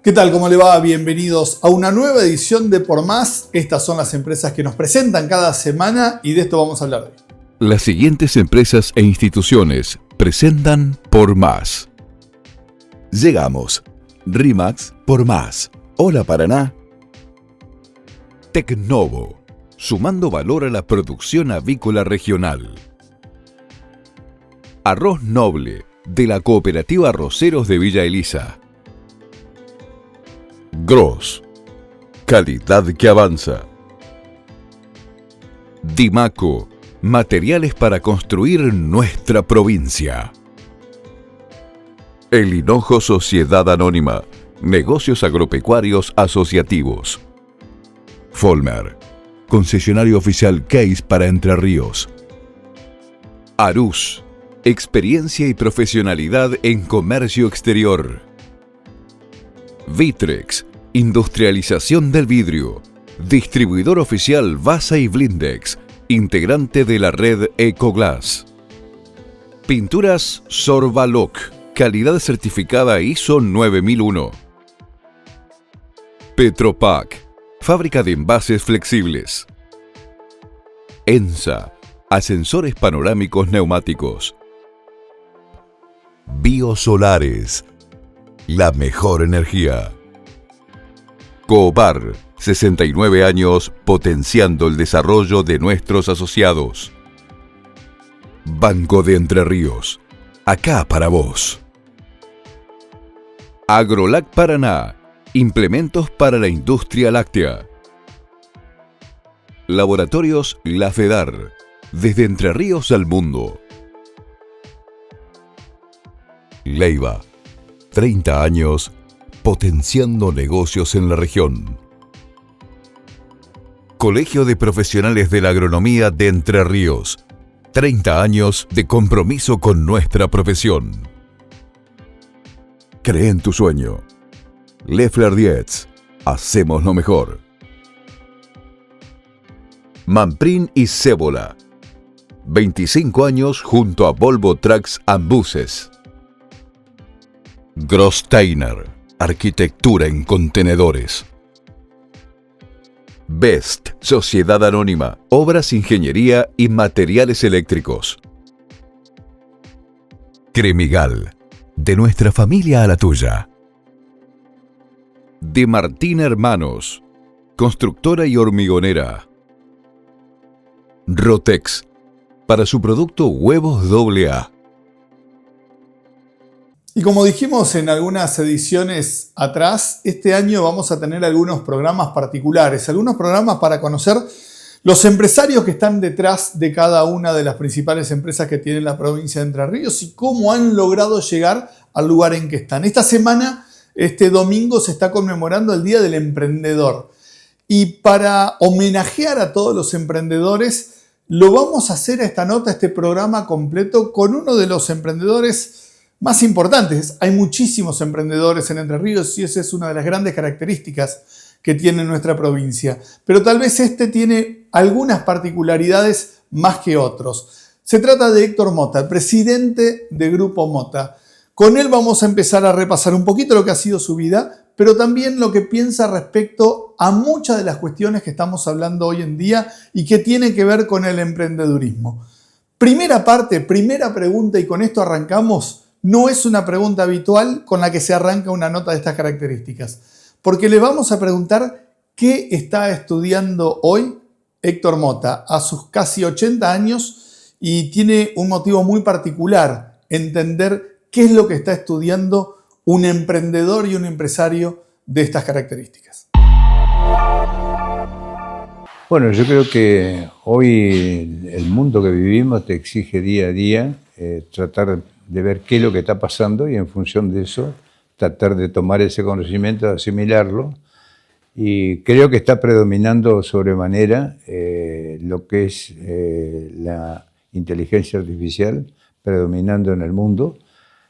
¿Qué tal? ¿Cómo le va? Bienvenidos a una nueva edición de Por Más. Estas son las empresas que nos presentan cada semana y de esto vamos a hablar hoy. Las siguientes empresas e instituciones presentan Por Más. Llegamos. RIMAX Por Más. Hola Paraná. Tecnovo. Sumando valor a la producción avícola regional. Arroz Noble, de la Cooperativa Arroceros de Villa Elisa. Gross. Calidad que avanza. Dimaco. Materiales para construir nuestra provincia. El Hinojo Sociedad Anónima. Negocios agropecuarios asociativos. Folmer. Concesionario oficial Case para Entre Ríos. Arús. Experiencia y profesionalidad en comercio exterior. Vitrex. Industrialización del vidrio. Distribuidor oficial Vasa y Blindex. Integrante de la red Ecoglass. Pinturas Sorbaloc. Calidad certificada ISO 9001. Petropac. Fábrica de envases flexibles. ENSA. Ascensores panorámicos neumáticos. Biosolares. La mejor energía. Coopar. 69 años potenciando el desarrollo de nuestros asociados. Banco de Entre Ríos. Acá para vos. Agrolac Paraná. Implementos para la industria láctea. Laboratorios La Fedar. Desde Entre Ríos al mundo. Leiva. 30 años potenciando negocios en la región. Colegio de Profesionales de la Agronomía de Entre Ríos. 30 años de compromiso con nuestra profesión. Cree en tu sueño. Leffler Dietz. Hacemos lo mejor. Manprin y Cébola. 25 años junto a Volvo Trucks and Buses. Grossteiner. Arquitectura en contenedores. Best. Sociedad Anónima. Obras, ingeniería y materiales eléctricos. Cremigal. De nuestra familia a la tuya. De Martín Hermanos. Constructora y hormigonera. Rotex. Para su producto Huevos AA. Y como dijimos en algunas ediciones atrás, este año vamos a tener algunos programas particulares, algunos programas para conocer los empresarios que están detrás de cada una de las principales empresas que tiene la provincia de Entre Ríos y cómo han logrado llegar al lugar en que están. Esta semana, este domingo, se está conmemorando el Día del Emprendedor. Y para homenajear a todos los emprendedores, lo vamos a hacer a esta nota, este programa completo, con uno de los emprendedores más importantes. Hay muchísimos emprendedores en Entre Ríos y esa es una de las grandes características que tiene nuestra provincia. Pero tal vez este tiene algunas particularidades más que otros. Se trata de Héctor Mota, el presidente de Grupo Mota. Con él vamos a empezar a repasar un poquito lo que ha sido su vida, pero también lo que piensa respecto a muchas de las cuestiones que estamos hablando hoy en día y que tienen que ver con el emprendedurismo. Primera parte, primera pregunta, y con esto arrancamos. No es una pregunta habitual con la que se arranca una nota de estas características, porque le vamos a preguntar qué está estudiando hoy Héctor Mota a sus casi 80 años y tiene un motivo muy particular, entender qué es lo que está estudiando un emprendedor y un empresario de estas características. Bueno, yo creo que hoy el mundo que vivimos te exige día a día tratar de ver qué es lo que está pasando y en función de eso tratar de tomar ese conocimiento, asimilarlo, y creo que está predominando sobremanera lo que es la inteligencia artificial predominando en el mundo.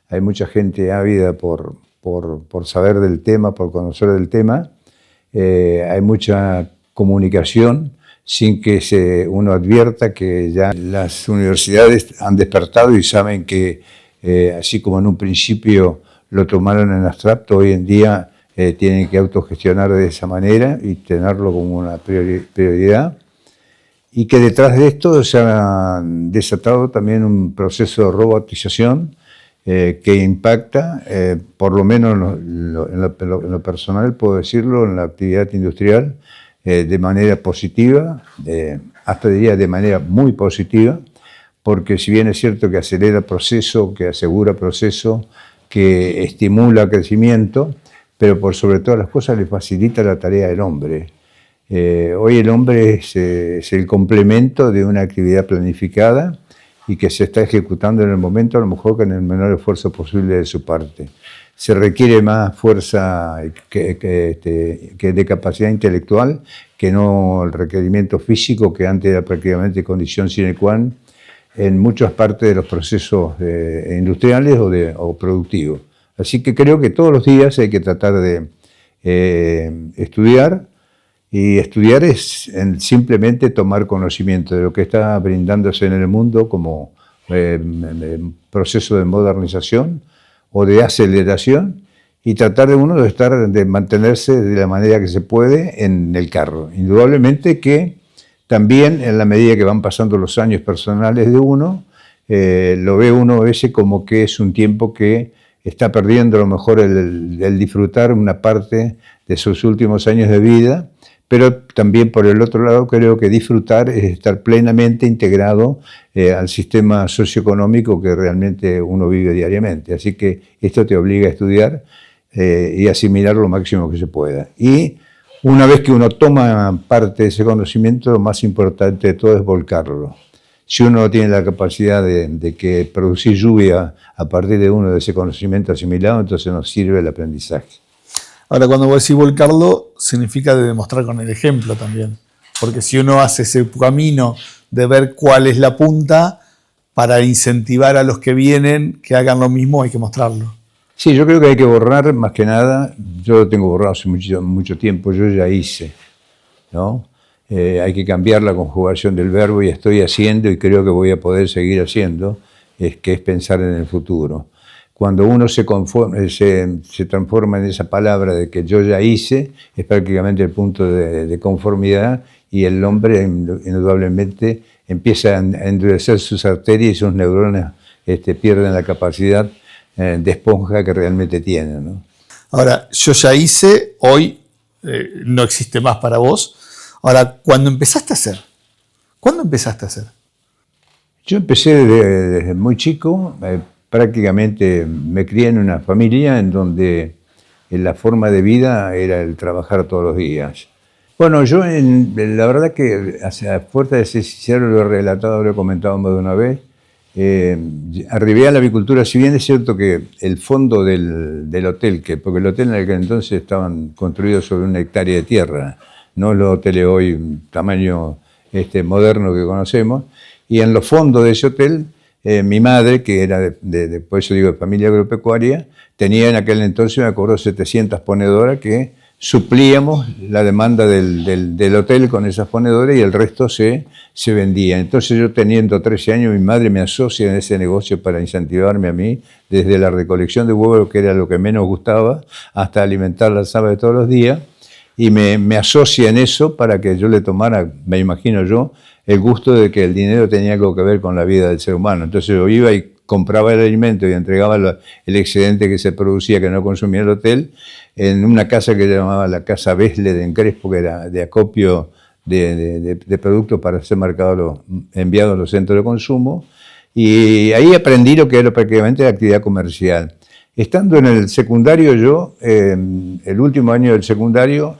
Hay mucha gente ávida por saber del tema, por conocer del tema. Hay mucha comunicación sin que uno advierta que ya las universidades han despertado y saben que así como en un principio lo tomaron en abstracto, hoy en día tienen que autogestionar de esa manera y tenerlo como una prioridad. Y que detrás de esto se ha desatado también un proceso de robotización que impacta, por lo menos en lo personal, puedo decirlo, en la actividad industrial, de manera positiva, hasta diría de manera muy positiva, porque si bien es cierto que acelera proceso, que asegura proceso, que estimula crecimiento, pero por sobre todas las cosas le facilita la tarea del hombre. Hoy el hombre es el complemento de una actividad planificada y que se está ejecutando en el momento, a lo mejor con el menor esfuerzo posible de su parte. Se requiere más fuerza que de capacidad intelectual que no el requerimiento físico, que antes era prácticamente condición sine qua non en muchas partes de los procesos industriales o productivos. Así que creo que todos los días hay que tratar de estudiar, y estudiar es simplemente tomar conocimiento de lo que está brindándose en el mundo como proceso de modernización o de aceleración, y tratar de mantenerse de la manera que se puede en el carro. Indudablemente que también en la medida que van pasando los años personales de uno, lo ve uno a veces como que es un tiempo que está perdiendo a lo mejor el disfrutar una parte de sus últimos años de vida, pero también por el otro lado creo que disfrutar es estar plenamente integrado al sistema socioeconómico que realmente uno vive diariamente. Así que esto te obliga a estudiar y asimilar lo máximo que se pueda. Y una vez que uno toma parte de ese conocimiento, lo más importante de todo es volcarlo. Si uno no tiene la capacidad de que producir lluvia a partir de uno de ese conocimiento asimilado, entonces no sirve el aprendizaje. Ahora, cuando vos decís volcarlo, significa de demostrar con el ejemplo también. Porque si uno hace ese camino de ver cuál es la punta, para incentivar a los que vienen que hagan lo mismo, hay que mostrarlo. Sí, yo creo que hay que borrar, más que nada, yo lo tengo borrado hace mucho tiempo, yo ya hice, ¿no? Hay que cambiar la conjugación del verbo y estoy haciendo, y creo que voy a poder seguir haciendo, que es pensar en el futuro. Cuando uno se transforma en esa palabra de que yo ya hice, es prácticamente el punto de conformidad, y el hombre indudablemente empieza a endurecer sus arterias y sus neuronas pierden la capacidad de esponja que realmente tienen, ¿no? Ahora, yo ya hice, hoy no existe más para vos. Ahora, ¿cuándo empezaste a hacer? ¿Cuándo empezaste a hacer? Yo empecé desde muy chico, prácticamente me crié en una familia en donde la forma de vida era el trabajar todos los días. Bueno, yo la verdad que, a fuerza de ser sincero, lo he relatado, lo he comentado más de una vez, arribé a la avicultura, si bien es cierto que el fondo del hotel, porque el hotel en aquel entonces estaban construidos sobre 1 hectárea de tierra, no los hoteles hoy, tamaño moderno que conocemos, y en los fondos de ese hotel, mi madre, que era por eso digo, de familia agropecuaria, tenía en aquel entonces, me acuerdo, 700 ponedoras que suplíamos la demanda del hotel con esas ponedoras, y el resto se vendía. Entonces yo, teniendo 13 años, mi madre me asocia en ese negocio para incentivarme a mí, desde la recolección de huevos, que era lo que menos gustaba, hasta alimentar las aves todos los días, y me asocia en eso para que yo le tomara, me imagino yo, el gusto de que el dinero tenía algo que ver con la vida del ser humano. Entonces yo iba y compraba el alimento y entregaba el excedente que se producía, que no consumía el hotel, en una casa que se llamaba la Casa Besle en Crespo, que era de acopio de productos para ser enviados a los centros de consumo, y ahí aprendí lo que era prácticamente la actividad comercial. Estando en el secundario yo, el último año del secundario,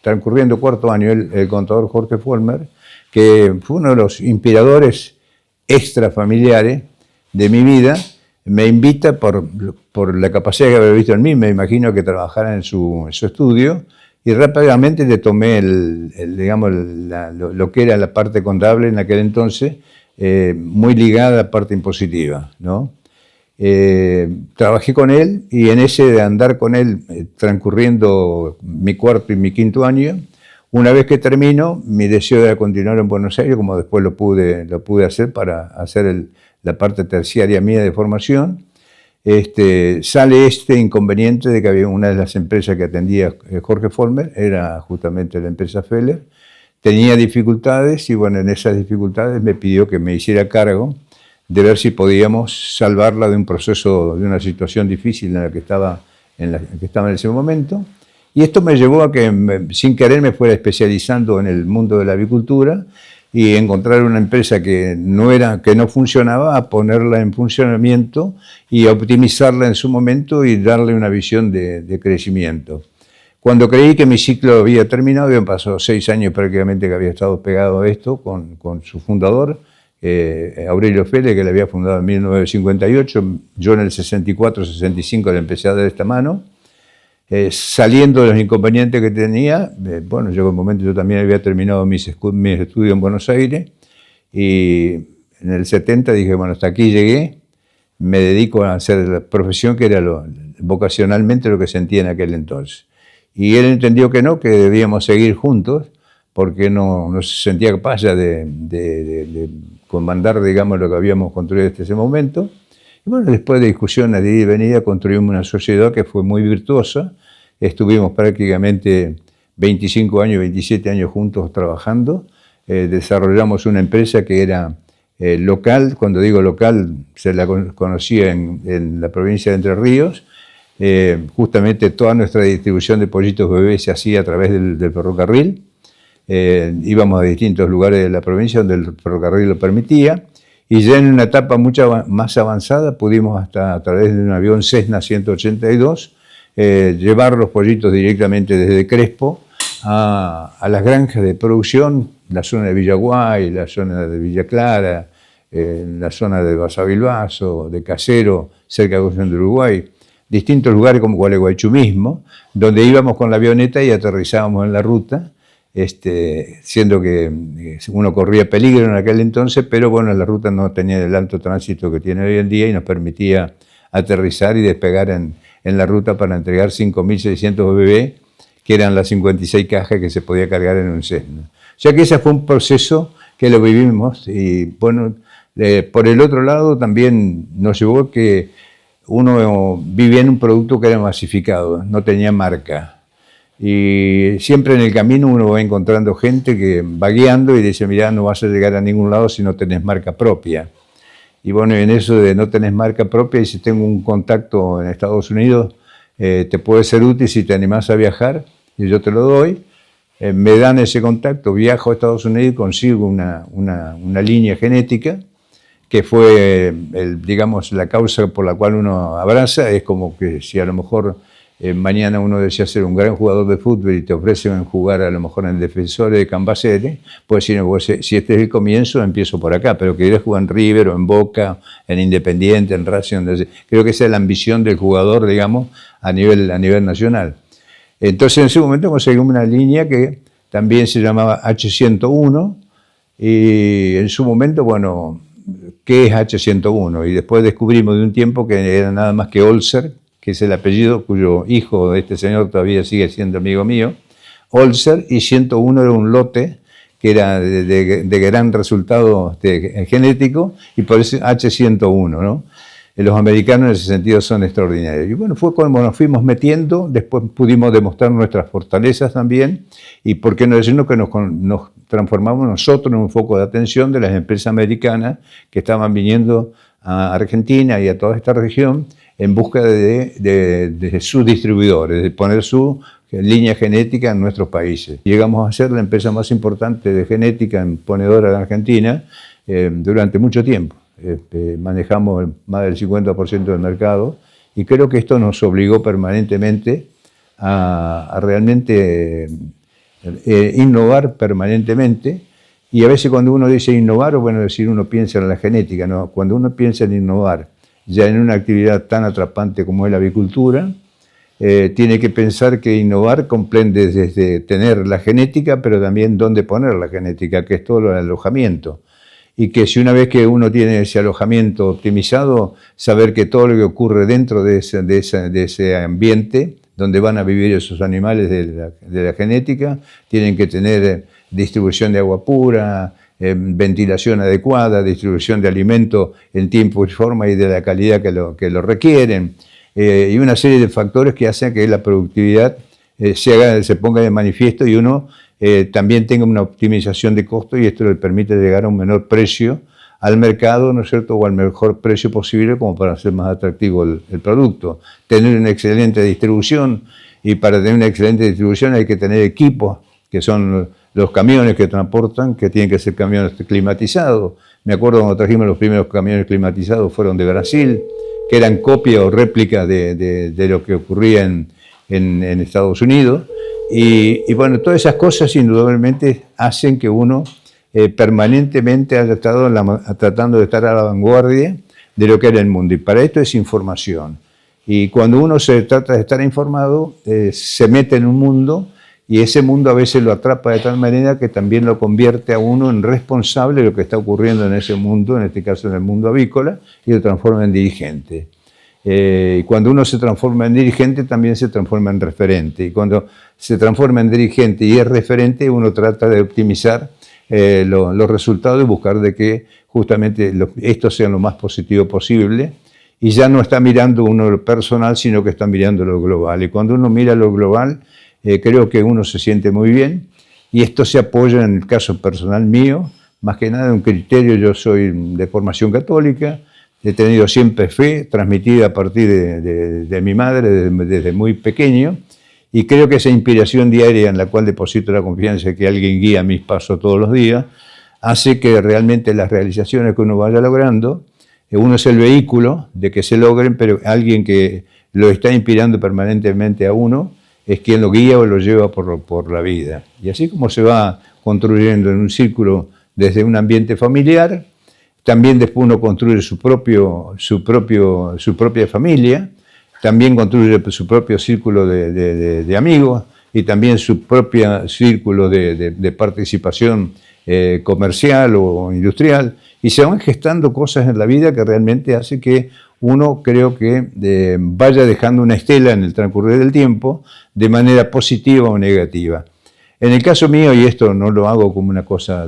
transcurriendo 4º año, el contador Jorge Follmer, que fue uno de los inspiradores extrafamiliares de mi vida, me invita por la capacidad que había visto en mí, me imagino que trabajara en su estudio, y rápidamente le tomé lo que era la parte contable en aquel entonces, muy ligada a la parte impositiva, ¿no? Trabajé con él, y en ese de andar con él, transcurriendo mi 4º y mi 5º año, una vez que termino, mi deseo era continuar en Buenos Aires, como después lo pude hacer para hacer la parte terciaria mía de formación. sale este inconveniente de que había una de las empresas que atendía Jorge Follmer, era justamente la empresa Feller, tenía dificultades y bueno, en esas dificultades me pidió que me hiciera cargo de ver si podíamos salvarla de un proceso, de una situación difícil en la que estaba en ese momento. Y esto me llevó a que sin querer me fuera especializando en el mundo de la avicultura y encontrar una empresa que no funcionaba, a ponerla en funcionamiento y a optimizarla en su momento y darle una visión de crecimiento. Cuando creí que mi ciclo había terminado, habían pasado 6 años prácticamente que había estado pegado a esto con su fundador, Aurelio Feller, que le había fundado en 1958, yo en el 64-65 le empecé a dar esta mano. Saliendo de los inconvenientes que tenía, bueno, llegó un momento, yo también había terminado mis estudios en Buenos Aires y en el 70 dije, bueno, hasta aquí llegué, me dedico a hacer la profesión que era vocacionalmente lo que sentía en aquel entonces. Y él entendió que no, que debíamos seguir juntos, porque no se sentía capaz ya de comandar, digamos, lo que habíamos construido hasta ese momento. Y bueno, después de discusiones de ida y venida, construimos una sociedad que fue muy virtuosa. Estuvimos prácticamente 25 años, 27 años juntos trabajando. Desarrollamos una empresa que era local. Cuando digo local, se la conocía en la provincia de Entre Ríos. Justamente toda nuestra distribución de pollitos bebés se hacía a través del ferrocarril. Íbamos a distintos lugares de la provincia donde el ferrocarril lo permitía. Y ya en una etapa mucho más avanzada pudimos hasta a través de un avión Cessna 182 llevar los pollitos directamente desde Crespo a las granjas de producción, la zona de Villaguay, la zona de Villa Clara, la zona de Basavilbaso, de Casero, cerca de Asunción de Uruguay, distintos lugares como Gualeguaychú mismo, donde íbamos con la avioneta y aterrizábamos en la ruta. Siendo que uno corría peligro en aquel entonces, pero bueno, la ruta no tenía el alto tránsito que tiene hoy en día y nos permitía aterrizar y despegar en la ruta para entregar 5.600 bebés, que eran las 56 cajas que se podía cargar en un Cessna. O sea que ese fue un proceso que lo vivimos y bueno, por el otro lado también nos llevó que uno vivía en un producto que era masificado, no tenía marca. Y siempre en el camino uno va encontrando gente que va guiando y dice, mirá, no vas a llegar a ningún lado si no tenés marca propia. Y bueno, en eso de no tenés marca propia, y si tengo un contacto en Estados Unidos, te puede ser útil si te animás a viajar, y yo te lo doy. Me dan ese contacto, viajo a Estados Unidos y consigo una línea genética, que fue, digamos, la causa por la cual uno abraza. Es como que si a lo mejor mañana uno desea ser un gran jugador de fútbol y te ofrecen jugar a lo mejor en Defensores de Cambaceres, pues si este es el comienzo, empiezo por acá, pero querés jugar en River o en Boca, en Independiente, en Racing, creo que esa es la ambición del jugador, digamos, a nivel nacional. Entonces en ese momento conseguimos una línea que también se llamaba H101 y en su momento, bueno, ¿qué es H101? Y después descubrimos de un tiempo que era nada más que Olser, que es el apellido cuyo hijo de este señor todavía sigue siendo amigo mío, Olser, y 101 era un lote que era de gran resultado genético, y por eso H101, ¿no? Los americanos en ese sentido son extraordinarios. Y bueno, fue como nos fuimos metiendo, después pudimos demostrar nuestras fortalezas también, y por qué no decirnos que nos transformamos nosotros en un foco de atención de las empresas americanas que estaban viniendo a Argentina y a toda esta región en busca de sus distribuidores, de poner su línea genética en nuestros países. Llegamos a ser la empresa más importante de genética ponedora de Argentina durante mucho tiempo. Manejamos más del 50% del mercado y creo que esto nos obligó permanentemente a realmente innovar permanentemente. Y a veces cuando uno dice innovar, o bueno, decir uno piensa en la genética, ¿no? Cuando uno piensa en innovar, ya en una actividad tan atrapante como es la avicultura, tiene que pensar que innovar comprende desde tener la genética, pero también dónde poner la genética, que es todo el alojamiento. Y que si una vez que uno tiene ese alojamiento optimizado, saber que todo lo que ocurre dentro de ese ambiente, donde van a vivir esos animales de la genética, tienen que tener distribución de agua pura, ventilación adecuada, distribución de alimento en tiempo y forma y de la calidad que lo requieren, y una serie de factores que hacen que la productividad se ponga de manifiesto y uno también tenga una optimización de costos, y esto le permite llegar a un menor precio al mercado, ¿no es cierto?, o al mejor precio posible como para hacer más atractivo el producto. Tener una excelente distribución, y para tener una excelente distribución hay que tener equipos, que son los camiones que transportan, que tienen que ser camiones climatizados. Me acuerdo cuando trajimos los primeros camiones climatizados, fueron de Brasil, que eran copia o réplica de lo que ocurría en Estados Unidos. Y bueno, todas esas cosas indudablemente hacen que uno permanentemente haya estado tratando de estar a la vanguardia de lo que era el mundo. Y para esto es información. Y cuando uno se trata de estar informado, se mete en un mundo, y ese mundo a veces lo atrapa de tal manera que también lo convierte a uno en responsable de lo que está ocurriendo en ese mundo, en este caso en el mundo avícola, y lo transforma en dirigente. Y cuando uno se transforma en dirigente, también se transforma en referente. Y cuando se transforma en dirigente y es referente, uno trata de optimizar los resultados y buscar de que justamente esto sea lo más positivo posible. Y ya no está mirando uno lo personal, sino que está mirando lo global. Y cuando uno mira lo global, creo que uno se siente muy bien. Y esto se apoya, en el caso personal mío, más que nada en un criterio. Yo soy de formación católica, he tenido siempre fe transmitida a partir de mi madre desde muy pequeño, y creo que esa inspiración diaria en la cual deposito la confianza de que alguien guía mis pasos todos los días, hace que realmente las realizaciones que uno vaya logrando, uno es el vehículo de que se logren, pero alguien que lo está inspirando permanentemente a uno es quien lo guía o lo lleva por la vida. Y así como se va construyendo en un círculo desde un ambiente familiar, también después uno construye su propia familia, también construye su propio círculo de amigos, y también su propio círculo de participación comercial o industrial, y se van gestando cosas en la vida que realmente hace que uno, creo que vaya dejando una estela en el transcurrir del tiempo de manera positiva o negativa. En el caso mío, y esto no lo hago como una cosa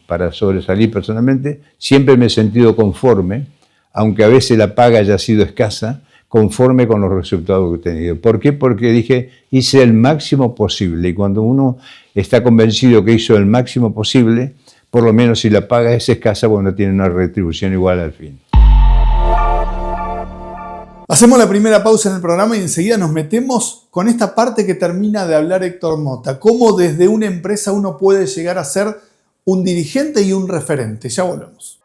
para sobresalir personalmente, siempre me he sentido conforme, aunque a veces la paga haya sido escasa, conforme con los resultados que he tenido. ¿Por qué? Porque dije, hice el máximo posible, y cuando uno está convencido que hizo el máximo posible, por lo menos si la paga es escasa, bueno, tiene una retribución igual al fin. Hacemos la primera pausa en el programa y enseguida nos metemos con esta parte que termina de hablar Héctor Mota. Cómo desde una empresa uno puede llegar a ser un dirigente y un referente. Ya volvemos.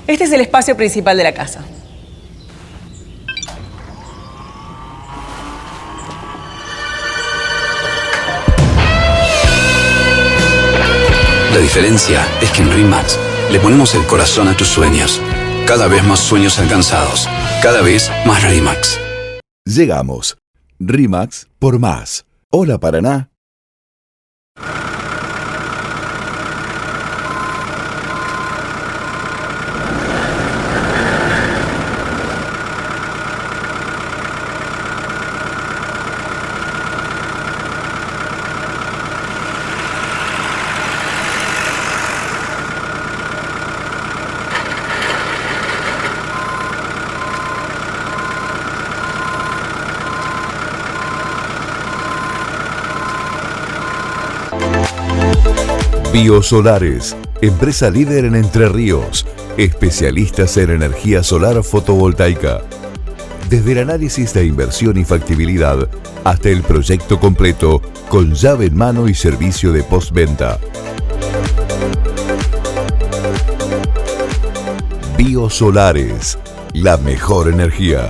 Este es el espacio principal de la casa. La diferencia es que en RE/MAX le ponemos el corazón a tus sueños. Cada vez más sueños alcanzados. Cada vez más RE/MAX. Llegamos. RE/MAX por más. Hola Paraná. Biosolares, empresa líder en Entre Ríos, especialistas en energía solar fotovoltaica. Desde el análisis de inversión y factibilidad hasta el proyecto completo con llave en mano y servicio de postventa. Biosolares, la mejor energía.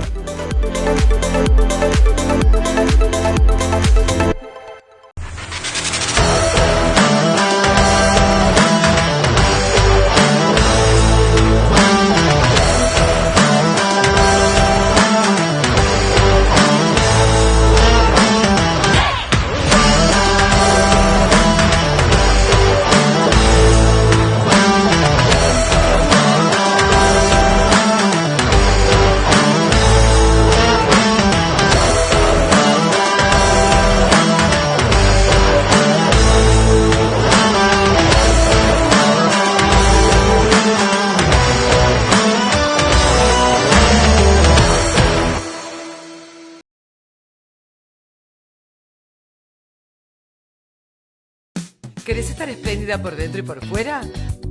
¿Querés estar espléndida por dentro y por fuera?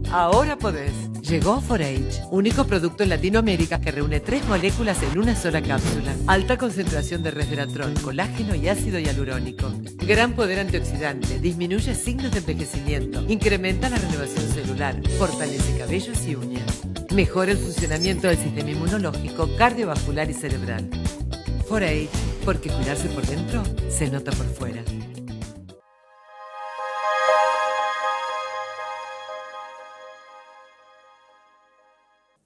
Ahora podés. Llegó 4H, único producto en Latinoamérica que reúne 3 moléculas en una sola cápsula. Alta concentración de resveratrol, colágeno y ácido hialurónico. Gran poder antioxidante, disminuye signos de envejecimiento, incrementa la renovación celular, fortalece cabellos y uñas. Mejora el funcionamiento del sistema inmunológico, cardiovascular y cerebral. 4H, porque cuidarse por dentro se nota por fuera.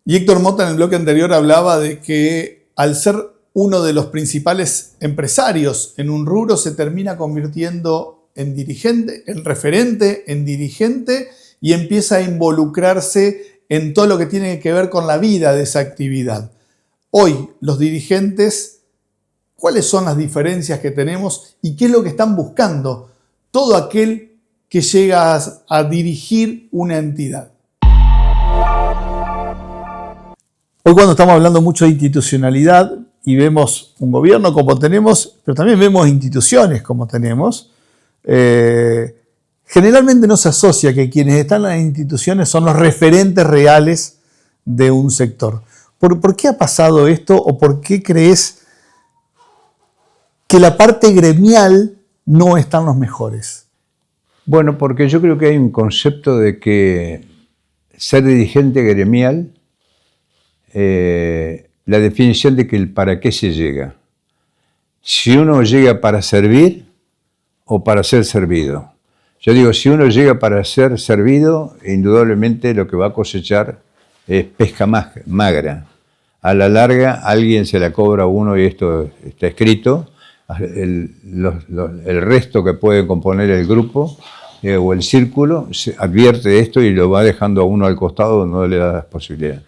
Y Héctor Mota en el bloque anterior hablaba de que al ser uno de los principales empresarios en un rubro se termina convirtiendo en dirigente, en referente, en dirigente y empieza a involucrarse en todo lo que tiene que ver con la vida de esa actividad. Hoy los dirigentes, ¿cuáles son las diferencias que tenemos y qué es lo que están buscando todo aquel que llega a dirigir una entidad? Hoy cuando estamos hablando mucho de institucionalidad y vemos un gobierno como tenemos, pero también vemos instituciones como tenemos, generalmente no se asocia que quienes están en las instituciones son los referentes reales de un sector. ¿Por qué ha pasado esto o por qué crees que la parte gremial no están los mejores? Bueno, porque yo creo que hay un concepto de que ser dirigente gremial, la definición de que el para qué se llega. Si uno llega para servir o para ser servido. Yo digo, si uno llega para ser servido, indudablemente lo que va a cosechar es pesca magra. A la larga, alguien se la cobra a uno, y esto está escrito, el resto que puede componer el grupo o el círculo se advierte de esto y lo va dejando a uno al costado, no le da las posibilidades.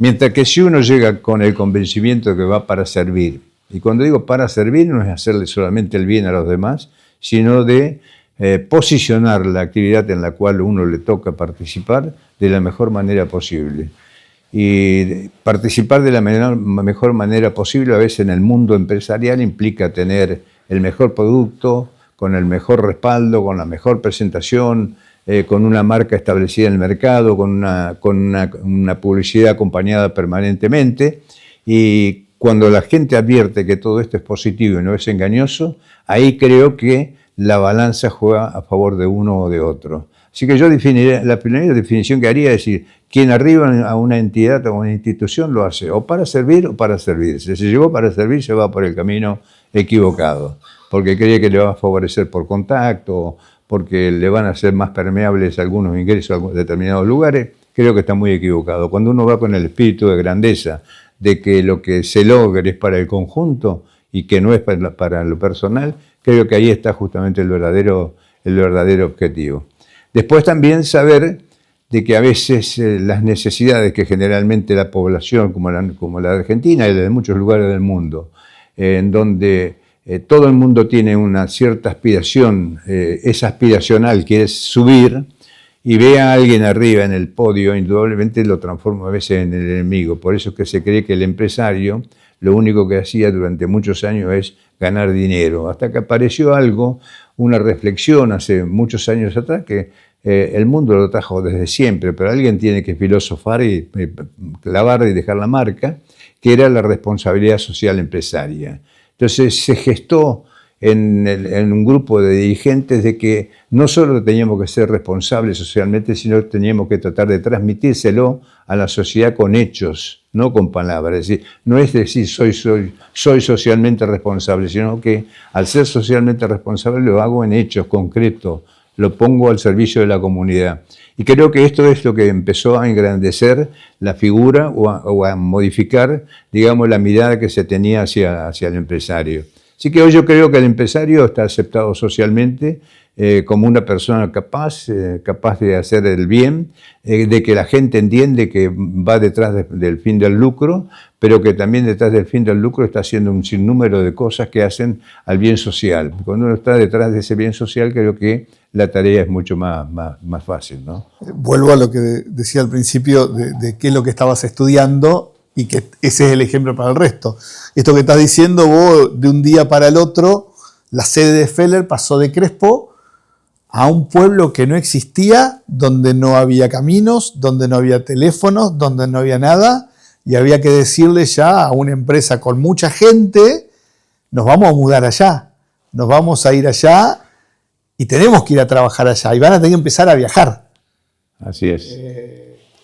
Mientras que si uno llega con el convencimiento de que va para servir, y cuando digo para servir no es hacerle solamente el bien a los demás, sino de posicionar la actividad en la cual uno le toca participar de la mejor manera posible. Y participar de la mejor manera posible a veces en el mundo empresarial implica tener el mejor producto, con el mejor respaldo, con la mejor presentación, con una marca establecida en el mercado, con una publicidad acompañada permanentemente. Y cuando la gente advierte que todo esto es positivo y no es engañoso, ahí creo que la balanza juega a favor de uno o de otro. Así que yo definiría, la primera definición que haría es decir, quien arriba a una entidad o una institución lo hace o para servir o para servirse. Si se llegó para servir, se va por el camino equivocado, porque cree que le va a favorecer por contacto, porque le van a hacer más permeables algunos ingresos a determinados lugares. Creo que está muy equivocado. Cuando uno va con el espíritu de grandeza, de que lo que se logre es para el conjunto y que no es para lo personal, creo que ahí está justamente el verdadero objetivo. Después también saber de que a veces las necesidades que generalmente la población, como la de Argentina y la de muchos lugares del mundo, en donde todo el mundo tiene una cierta aspiración, es aspiracional, quiere subir, y ve a alguien arriba en el podio, indudablemente lo transforma a veces en el enemigo. Por eso es que se cree que el empresario lo único que hacía durante muchos años es ganar dinero, hasta que apareció algo, una reflexión hace muchos años atrás, que el mundo lo trajo desde siempre, pero alguien tiene que filosofar y clavar y dejar la marca, que era la responsabilidad social empresaria. Entonces se gestó en un grupo de dirigentes de que no solo teníamos que ser responsables socialmente, sino que teníamos que tratar de transmitírselo a la sociedad con hechos, no con palabras. Es decir, no es decir soy socialmente responsable, sino que al ser socialmente responsable lo hago en hechos concretos, lo pongo al servicio de la comunidad. Y creo que esto es lo que empezó a engrandecer la figura o a modificar, digamos, la mirada que se tenía hacia el empresario. Así que hoy yo creo que el empresario está aceptado socialmente como una persona capaz de hacer el bien, de que la gente entiende que va detrás del fin del lucro, pero que también detrás del fin del lucro está haciendo un sinnúmero de cosas que hacen al bien social. Cuando uno está detrás de ese bien social, creo que la tarea es mucho más fácil, ¿no? Vuelvo a lo que decía al principio de qué es lo que estabas estudiando y que ese es el ejemplo para el resto. Esto que estás diciendo vos, de un día para el otro, la sede de Feller pasó de Crespo a un pueblo que no existía, donde no había caminos, donde no había teléfonos, donde no había nada, y había que decirle ya a una empresa con mucha gente, nos vamos a mudar allá, nos vamos a ir allá y tenemos que ir a trabajar allá, y van a tener que empezar a viajar. Así es.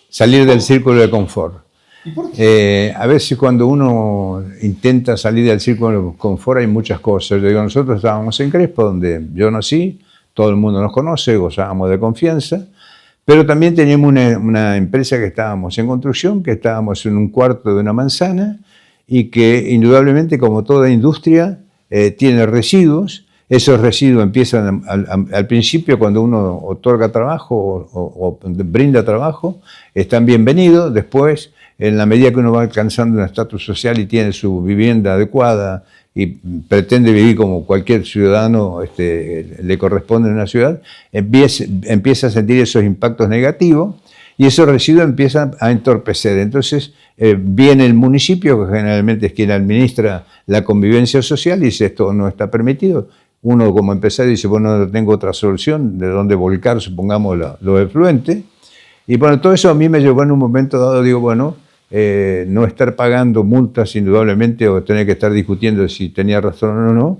Salir del círculo de confort. ¿Y por qué? A veces cuando uno intenta salir del círculo de confort hay muchas cosas. Yo digo, nosotros estábamos en Crespo, donde yo nací, todo el mundo nos conoce, gozábamos de confianza, pero también teníamos una empresa que estábamos en construcción, que estábamos en un cuarto de una manzana y que indudablemente, como toda industria, tiene residuos. Esos residuos empiezan al principio, cuando uno otorga trabajo o brinda trabajo, están bienvenidos. Después, en la medida que uno va alcanzando un estatus social y tiene su vivienda adecuada y pretende vivir como cualquier ciudadano le corresponde en una ciudad, empieza a sentir esos impactos negativos y esos residuos empiezan a entorpecer. Entonces viene el municipio, que generalmente es quien administra la convivencia social, y dice esto no está permitido. Uno como empresario dice, bueno, no tengo otra solución de dónde volcar, supongamos, los efluentes. Y bueno, todo eso a mí me llevó en un momento dado, digo, bueno, no estar pagando multas indudablemente o tener que estar discutiendo si tenía razón o no,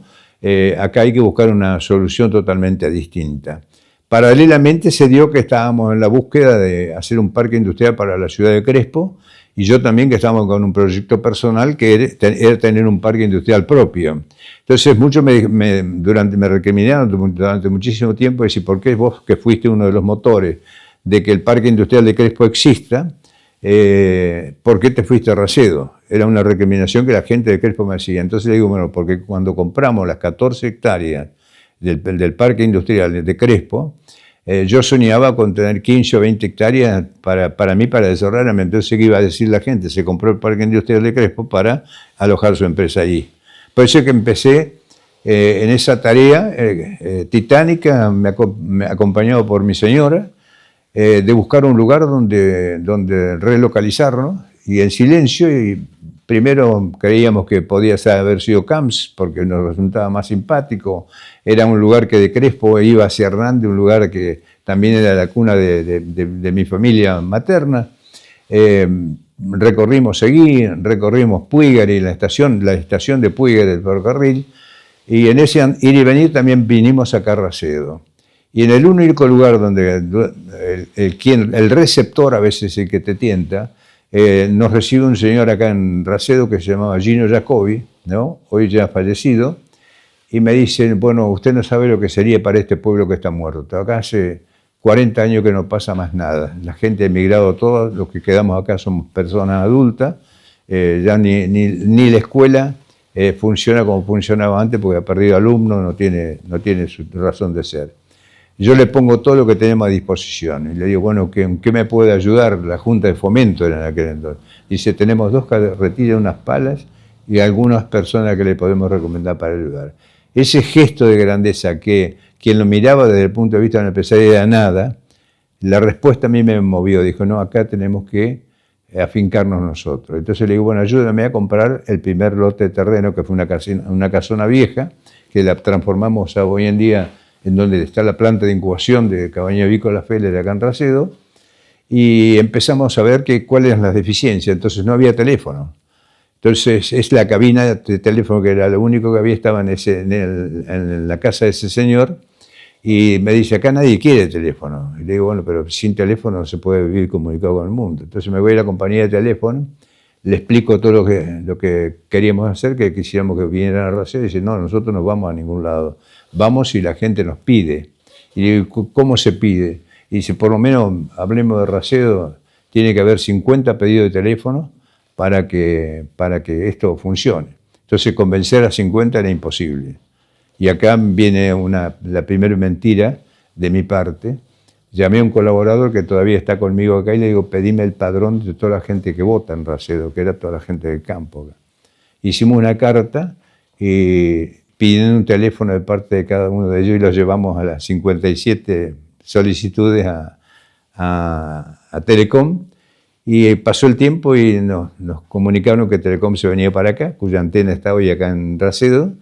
acá hay que buscar una solución totalmente distinta. Paralelamente se dio que estábamos en la búsqueda de hacer un parque industrial para la ciudad de Crespo, y yo también que estábamos con un proyecto personal que era tener un parque industrial propio. Entonces muchos me recriminaron durante muchísimo tiempo, decir, ¿por qué vos, que fuiste uno de los motores de que el parque industrial de Crespo exista, ¿por qué te fuiste a Racedo? Era una recriminación que la gente de Crespo me hacía. Entonces le digo, bueno, porque cuando compramos las 14 hectáreas del parque industrial de Crespo, yo soñaba con tener 15 o 20 hectáreas para mí, para desarrollarme. Entonces, ¿qué iba a decir la gente? Se compró el parque industrial de Crespo para alojar su empresa allí. Por eso es que empecé en esa tarea titánica, acompañado por mi señora, de buscar un lugar donde relocalizarnos, y en silencio. Y primero creíamos que podía haber sido Camps, porque nos resultaba más simpático. Era un lugar que de Crespo iba hacia Hernández, un lugar que también era la cuna de mi familia materna. Recorrimos Puigari, la estación de Puigari del ferrocarril, y en ese ir y venir también vinimos a Racedo. Y en el único lugar donde el receptor, a veces el que te tienta, nos recibe un señor acá en Racedo que se llamaba Gino Jacobi, ¿no? Hoy ya fallecido, y me dice, bueno, usted no sabe lo que sería para este pueblo que está muerto. Acá hace 40 años que no pasa más nada. La gente ha emigrado todos, los que quedamos acá somos personas adultas, ya ni la escuela funciona como funcionaba antes, porque ha perdido alumnos, no tiene su razón de ser. Yo le pongo todo lo que tenemos a disposición y le digo, bueno, ¿en qué me puede ayudar? La Junta de Fomento era en aquel entonces. Dice, tenemos 2 carretillas, unas palas y algunas personas que le podemos recomendar para ayudar. Ese gesto de grandeza que quien lo miraba desde el punto de vista de una empresaria era nada, la respuesta a mí me movió. Dijo, no, acá tenemos que afincarnos nosotros. Entonces le digo, bueno, ayúdame a comprar el primer lote de terreno, que fue una casona vieja, que la transformamos hoy en día en donde está la planta de incubación de Cabaña Avícola Feller acá en Racedo, y empezamos a ver cuáles eran las deficiencias. Entonces no había teléfono. Entonces es la cabina de teléfono, que era lo único que había, estaba en la casa de ese señor, y me dice, acá nadie quiere teléfono. Y le digo, bueno, pero sin teléfono no se puede vivir comunicado con el mundo. Entonces me voy a la compañía de teléfono, le explico todo lo que queríamos hacer, que quisiéramos que vinieran a Racedo, y dice, no, nosotros no vamos a ningún lado. Vamos si la gente nos pide. Y digo, ¿cómo se pide? Y dice, por lo menos, hablemos de Racedo, tiene que haber 50 pedidos de teléfono para que esto funcione. Entonces convencer a 50 era imposible. Y acá viene la primera mentira de mi parte. Llamé a un colaborador que todavía está conmigo acá y le digo, pedime el padrón de toda la gente que vota en Racedo, que era toda la gente del campo. Hicimos una carta y pidiendo un teléfono de parte de cada uno de ellos, y los llevamos a las 57 solicitudes a Telecom, y pasó el tiempo y nos comunicaron que Telecom se venía para acá, cuya antena está hoy acá en Racedo,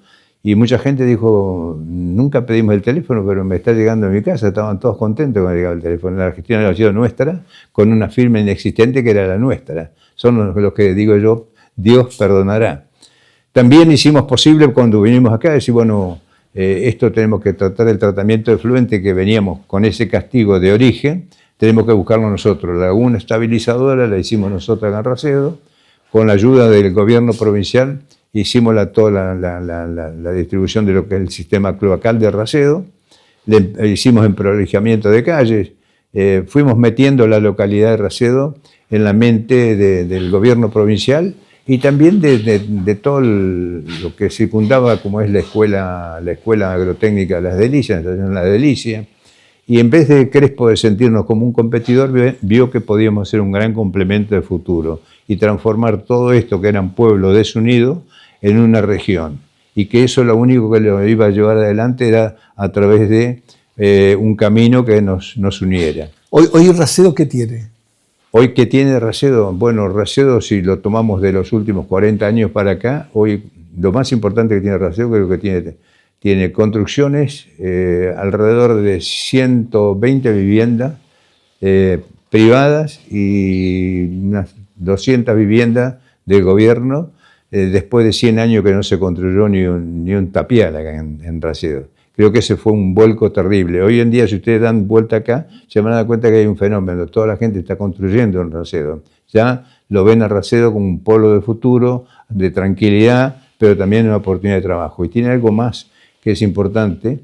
Y mucha gente dijo, nunca pedimos el teléfono, pero me está llegando a mi casa. Estaban todos contentos cuando llegaba el teléfono. La gestión había sido nuestra, con una firma inexistente que era la nuestra. Son los que digo yo, Dios perdonará. También hicimos posible cuando vinimos acá, decir, bueno, esto tenemos que tratar el tratamiento de efluente que veníamos con ese castigo de origen, tenemos que buscarlo nosotros. La laguna estabilizadora la hicimos nosotros acá en Racedo, con la ayuda del gobierno provincial hicimos toda la distribución de lo que es el sistema cloacal de Racedo, hicimos emprolijamiento de calles, fuimos metiendo la localidad de Racedo en la mente del gobierno provincial y también de todo lo que circundaba, como es la escuela agrotécnica Las Delicias, en La Delicia. Y en vez de Crespo de sentirnos como un competidor, vio que podíamos ser un gran complemento de futuro y transformar todo esto que eran pueblos desunidos en una región. Y que eso lo único que lo iba a llevar adelante era a través de un camino que nos uniera. Hoy Racedo, ¿qué tiene? Hoy, ¿qué tiene Racedo? Bueno, Racedo, si lo tomamos de los últimos 40 años para acá, hoy lo más importante que tiene Racedo, creo que tiene construcciones, alrededor de 120 viviendas privadas y unas 200 viviendas del gobierno, después de 100 años que no se construyó ni un tapial acá en Racedo. Creo que ese fue un vuelco terrible. Hoy en día, si ustedes dan vuelta acá, se van a dar cuenta que hay un fenómeno. Toda la gente está construyendo en Racedo. Ya lo ven a Racedo como un polo de futuro, de tranquilidad, pero también una oportunidad de trabajo. Y tiene algo más que es importante,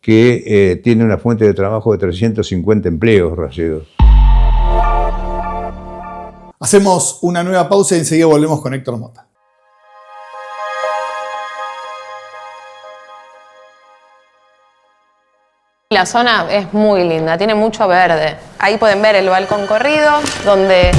que tiene una fuente de trabajo de 350 empleos, Racedo. Hacemos una nueva pausa y enseguida volvemos con Héctor Mota. La zona es muy linda, tiene mucho verde. Ahí pueden ver el balcón corrido, donde...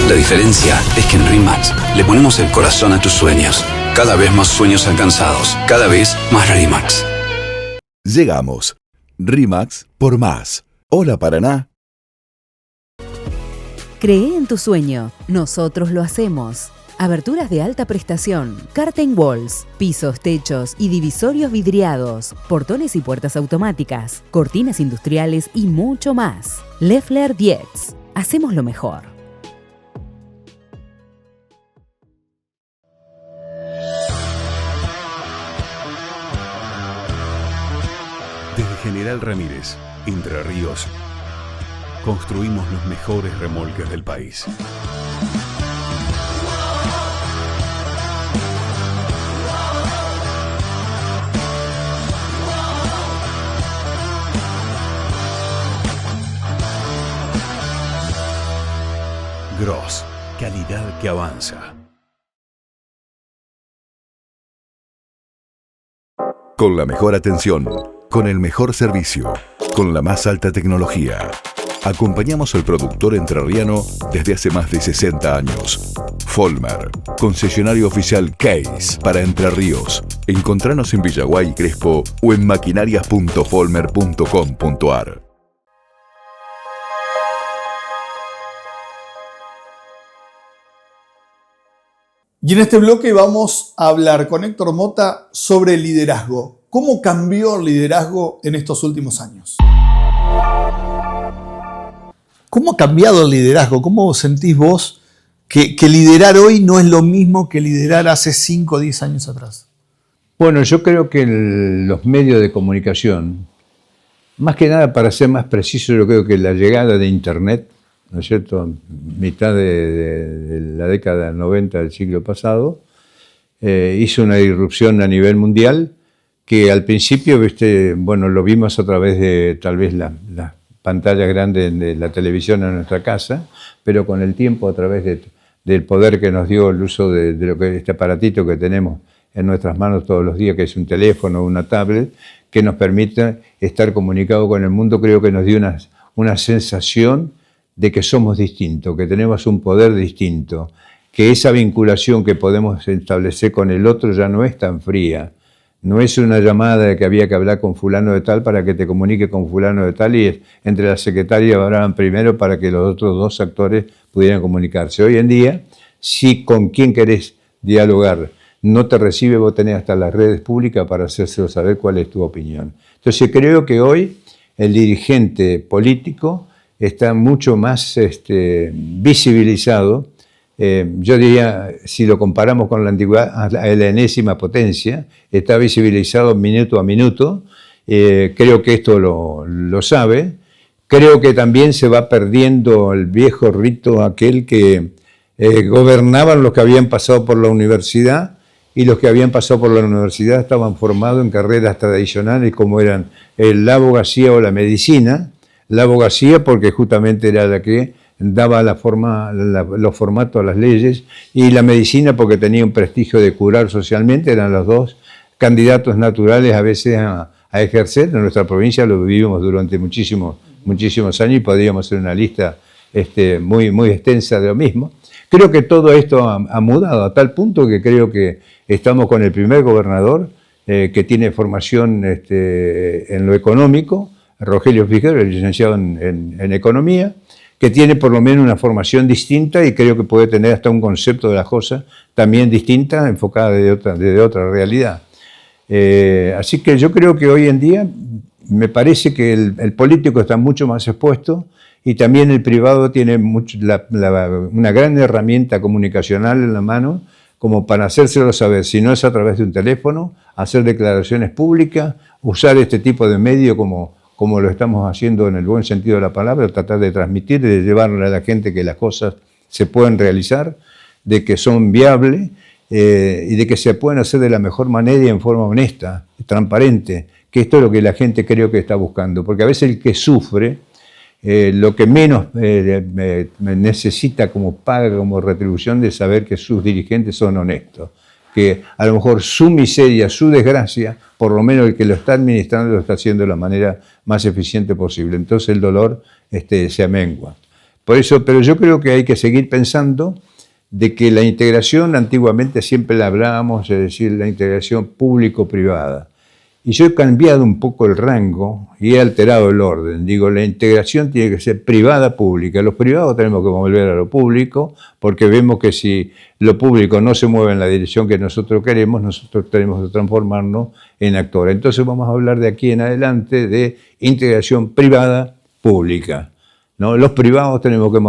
La diferencia es que en RE/MAX le ponemos el corazón a tus sueños. Cada vez más sueños alcanzados, cada vez más RE/MAX. Llegamos. RE/MAX por más. Hola Paraná. Cree en tu sueño. Nosotros lo hacemos. Aberturas de alta prestación, curtain walls, pisos, techos y divisorios vidriados, portones y puertas automáticas, cortinas industriales y mucho más. Leffler Dietz. Hacemos lo mejor. Desde General Ramírez, Entre Ríos, construimos los mejores remolques del país. Gross, calidad que avanza. Con la mejor atención, con el mejor servicio, con la más alta tecnología. Acompañamos al productor entrerriano desde hace más de 60 años. Folmer, concesionario oficial Case para Entre Ríos. Encontranos en Villaguay y Crespo o en maquinarias.folmer.com.ar. Y en este bloque vamos a hablar con Héctor Mota sobre liderazgo. ¿Cómo cambió el liderazgo en estos últimos años? ¿Cómo ha cambiado el liderazgo? ¿Cómo sentís vos que liderar hoy no es lo mismo que liderar hace 5 o 10 años atrás? Bueno, yo creo que los medios de comunicación, más que nada para ser más preciso, yo creo que la llegada de Internet, ¿no es cierto?, mitad de la década 90 del siglo pasado, hizo una irrupción a nivel mundial que al principio, bueno, lo vimos a través de tal vez las pantallas grandes de la televisión en nuestra casa, pero con el tiempo a través del poder que nos dio el uso de lo que este aparatito que tenemos en nuestras manos todos los días, que es un teléfono o una tablet, que nos permite estar comunicados con el mundo, creo que nos dio una sensación de que somos distintos, que tenemos un poder distinto, que esa vinculación que podemos establecer con el otro ya no es tan fría, No es una llamada de que había que hablar con fulano de tal para que te comunique con fulano de tal y entre la secretaria hablaban primero para que los otros dos actores pudieran comunicarse. Hoy en día, si con quien querés dialogar no te recibe, vos tenés hasta las redes públicas para hacérselo saber cuál es tu opinión. Entonces creo que hoy el dirigente político está mucho más visibilizado. Yo diría, si lo comparamos con la antigüedad, a la enésima potencia, está visibilizado minuto a minuto. Creo que esto lo sabe. Creo que también se va perdiendo el viejo rito aquel que gobernaban los que habían pasado por la universidad, y los que habían pasado por la universidad estaban formados en carreras tradicionales como eran la abogacía o la medicina. La abogacía porque justamente era la que daba los formatos a las leyes, y la medicina porque tenía un prestigio de curar socialmente. Eran los dos candidatos naturales a veces a ejercer. En nuestra provincia lo vivimos durante muchísimos años y podríamos hacer una lista muy extensa de lo mismo. Creo que todo esto ha mudado a tal punto que creo que estamos con el primer gobernador que tiene formación en lo económico, Rogelio Figueroa, licenciado en Economía, que tiene por lo menos una formación distinta y creo que puede tener hasta un concepto de las cosas también distinta, enfocada desde otra realidad. Así que yo creo que hoy en día me parece que el político está mucho más expuesto y también el privado tiene una gran herramienta comunicacional en la mano como para hacérselo saber, si no es a través de un teléfono, hacer declaraciones públicas, usar este tipo de medio como lo estamos haciendo en el buen sentido de la palabra, tratar de transmitir, de llevarle a la gente que las cosas se pueden realizar, de que son viables y de que se pueden hacer de la mejor manera y en forma honesta, transparente, que esto es lo que la gente creo que está buscando, porque a veces el que sufre, lo que menos necesita como paga, como retribución, de saber que sus dirigentes son honestos, que a lo mejor su miseria, su desgracia, por lo menos el que lo está administrando lo está haciendo de la manera más eficiente posible. Entonces el dolor se amengua. Por eso, pero yo creo que hay que seguir pensando de que la integración, antiguamente siempre la hablábamos, es decir, la integración público-privada. Y yo he cambiado un poco el rango y he alterado el orden. Digo, la integración tiene que ser privada-pública. Los privados tenemos que volver a lo público porque vemos que si lo público no se mueve en la dirección que nosotros queremos, nosotros tenemos que transformarnos en actores. Entonces vamos a hablar de aquí en adelante de integración privada-pública, ¿no? Los privados tenemos que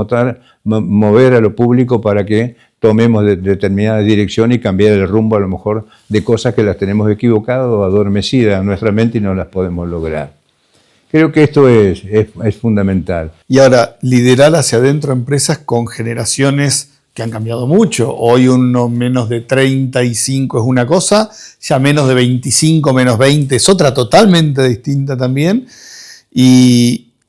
mover a lo público para que tomemos determinada dirección y cambiar el rumbo a lo mejor de cosas que las tenemos equivocadas o adormecidas en nuestra mente y no las podemos lograr. Creo que esto es fundamental. Y ahora, liderar hacia adentro empresas con generaciones que han cambiado mucho. Hoy uno menos de 35 es una cosa, ya menos de 25, menos 20 es otra totalmente distinta también.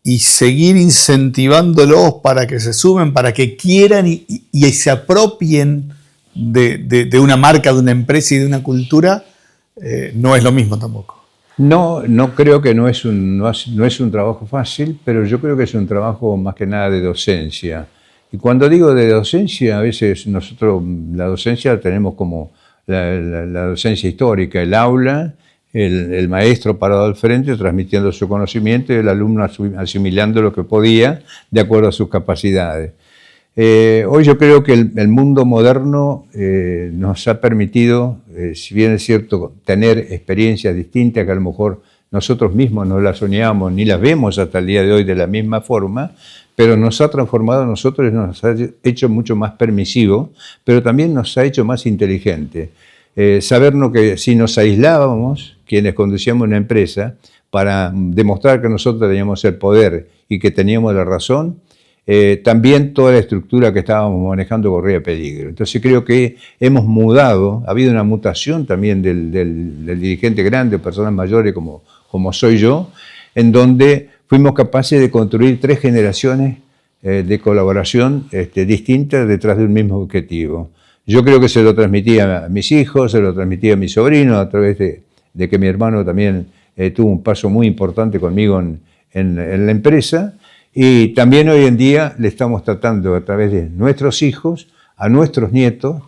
Y seguir incentivándolos para que se sumen, para que quieran y se apropien de una marca, de una empresa y de una cultura, no es lo mismo tampoco. No creo que no es un trabajo fácil, pero yo creo que es un trabajo más que nada de docencia. Y cuando digo de docencia, a veces nosotros la docencia la tenemos como la docencia histórica, el aula, el maestro parado al frente transmitiendo su conocimiento y el alumno asimilando lo que podía de acuerdo a sus capacidades. Hoy yo creo que el mundo moderno nos ha permitido, si bien es cierto, tener experiencias distintas que a lo mejor nosotros mismos no las soñamos ni las vemos hasta el día de hoy de la misma forma, pero nos ha transformado a nosotros y nos ha hecho mucho más permisivos, pero también nos ha hecho más inteligentes. Sabernos que si nos aislábamos, quienes conducíamos una empresa, para demostrar que nosotros teníamos el poder y que teníamos la razón, también toda la estructura que estábamos manejando corría peligro. Entonces creo que hemos mudado, ha habido una mutación también del dirigente grande, personas mayores como soy yo, en donde fuimos capaces de construir 3 generaciones de colaboración distintas detrás de un mismo objetivo. Yo creo que se lo transmití a mis hijos, se lo transmití a mis sobrinos a través de que mi hermano también tuvo un paso muy importante conmigo en la empresa, y también hoy en día le estamos tratando a través de nuestros hijos, a nuestros nietos,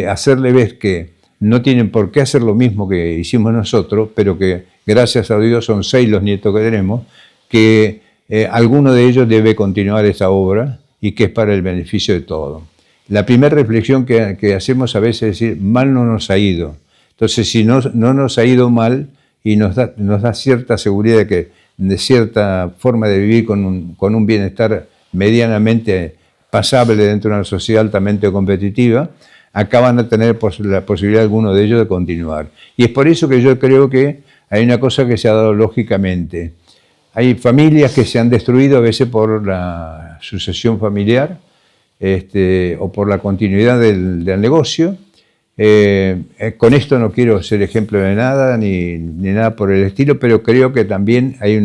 hacerle ver que no tienen por qué hacer lo mismo que hicimos nosotros, pero que gracias a Dios son 6 los nietos que tenemos, que alguno de ellos debe continuar esta obra y que es para el beneficio de todos. La primera reflexión que hacemos a veces es decir, mal no nos ha ido. Entonces, si no nos ha ido mal y nos da cierta seguridad de cierta forma de vivir con un bienestar medianamente pasable dentro de una sociedad altamente competitiva, acá van a tener la posibilidad alguno de ellos de continuar. Y es por eso que yo creo que hay una cosa que se ha dado lógicamente. Hay familias que se han destruido a veces por la sucesión familiar o por la continuidad del negocio. Con esto no quiero ser ejemplo de nada ni nada por el estilo, pero creo que también hay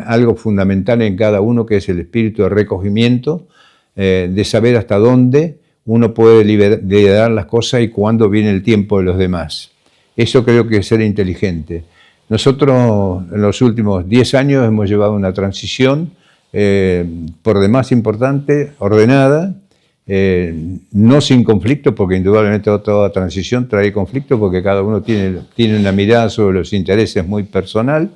algo fundamental en cada uno que es el espíritu de recogimiento, de saber hasta dónde uno puede liderar las cosas y cuándo viene el tiempo de los demás. Eso creo que es ser inteligente. Nosotros en los últimos 10 años hemos llevado una transición por demás importante, ordenada, no sin conflicto, porque indudablemente toda transición trae conflicto, porque cada uno tiene una mirada sobre los intereses muy personal,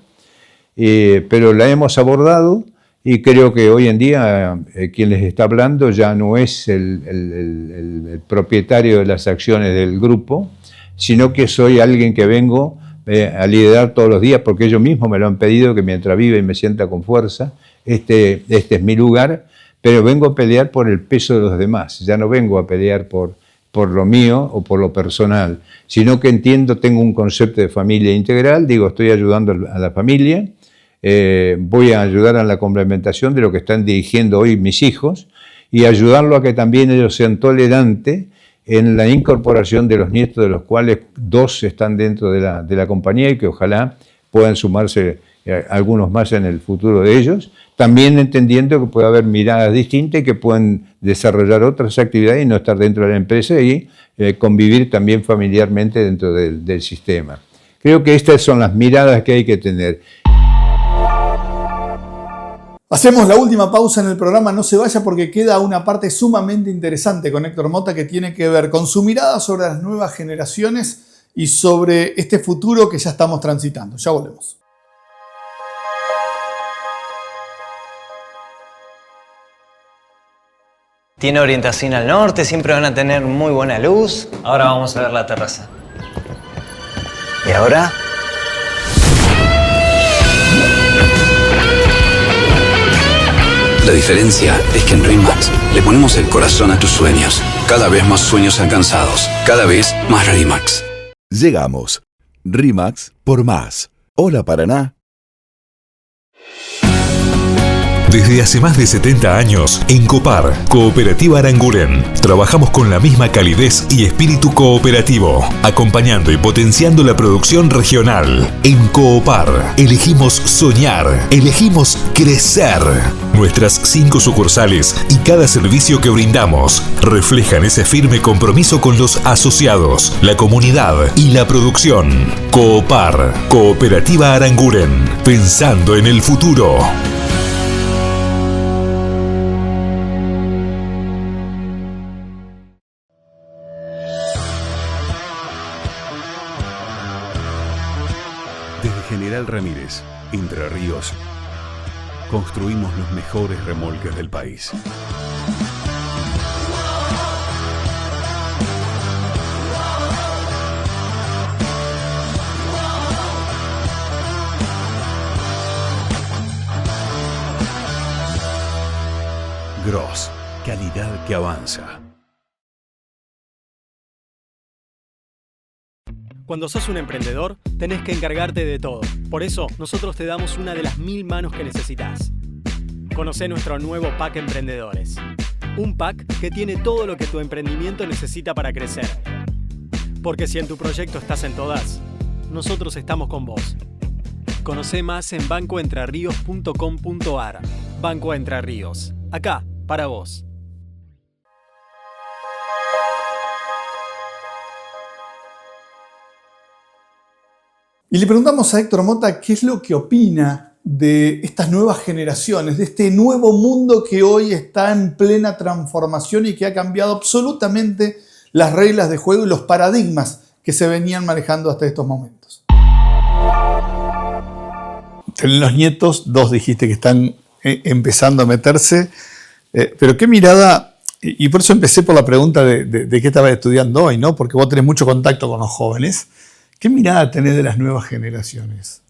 pero la hemos abordado y creo que hoy en día quien les está hablando ya no es el propietario de las acciones del grupo, sino que soy alguien que vengo a liderar todos los días, porque ellos mismos me lo han pedido, que mientras viva y me sienta con fuerza, este es mi lugar, pero vengo a pelear por el peso de los demás, ya no vengo a pelear por lo mío o por lo personal, sino que tengo un concepto de familia integral, digo, estoy ayudando a la familia, voy a ayudar a la complementación de lo que están dirigiendo hoy mis hijos y ayudarlo a que también ellos sean tolerantes en la incorporación de los nietos, de los cuales 2 están dentro de la compañía y que ojalá puedan sumarse algunos más en el futuro de ellos, también entendiendo que puede haber miradas distintas y que pueden desarrollar otras actividades y no estar dentro de la empresa y convivir también familiarmente dentro del sistema. Creo que estas son las miradas que hay que tener. Hacemos la última pausa en el programa, no se vaya porque queda una parte sumamente interesante con Héctor Mota que tiene que ver con su mirada sobre las nuevas generaciones y sobre este futuro que ya estamos transitando. Ya volvemos. Tiene orientación al norte, siempre van a tener muy buena luz. Ahora vamos a ver la terraza. ¿Y ahora? La diferencia es que en RE/MAX le ponemos el corazón a tus sueños. Cada vez más sueños alcanzados. Cada vez más RE/MAX. Llegamos. RE/MAX por más. Hola Paraná. Desde hace más de 70 años, en Copar, Cooperativa Aranguren, trabajamos con la misma calidez y espíritu cooperativo, acompañando y potenciando la producción regional. En Coopar, elegimos soñar, elegimos crecer. Nuestras 5 sucursales y cada servicio que brindamos reflejan ese firme compromiso con los asociados, la comunidad y la producción. Coopar, Cooperativa Aranguren, pensando en el futuro. Desde General Ramírez, Entre Ríos, construimos los mejores remolques del país. Gross, calidad que avanza. Cuando sos un emprendedor, tenés que encargarte de todo. Por eso, nosotros te damos una de las 1000 manos que necesitas. Conocé nuestro nuevo Pack Emprendedores. Un pack que tiene todo lo que tu emprendimiento necesita para crecer. Porque si en tu proyecto estás en todas, nosotros estamos con vos. Conocé más en bancoentrerríos.com.ar. Banco Entre Ríos. Acá, para vos. Y le preguntamos a Héctor Mota qué es lo que opina de estas nuevas generaciones, de este nuevo mundo que hoy está en plena transformación y que ha cambiado absolutamente las reglas de juego y los paradigmas que se venían manejando hasta estos momentos. En los nietos, 2 dijiste que están empezando a meterse, pero qué mirada, y por eso empecé por la pregunta de qué estabas estudiando hoy, ¿no? Porque vos tenés mucho contacto con los jóvenes. ¿Qué mirada tenés de las nuevas generaciones?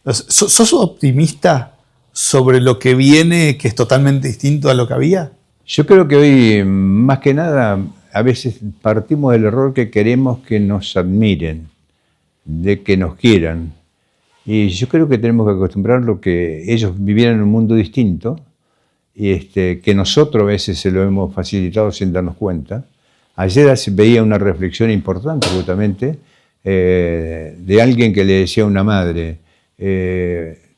¿Sos optimista sobre lo que viene, que es totalmente distinto a lo que había? Yo creo que hoy, más que nada, a veces partimos del error que queremos que nos admiren, de que nos quieran. Y yo creo que tenemos que acostumbrarlo que ellos vivieran en un mundo distinto y que nosotros a veces se lo hemos facilitado sin darnos cuenta. Ayer veía una reflexión importante justamente de alguien que le decía a una madre,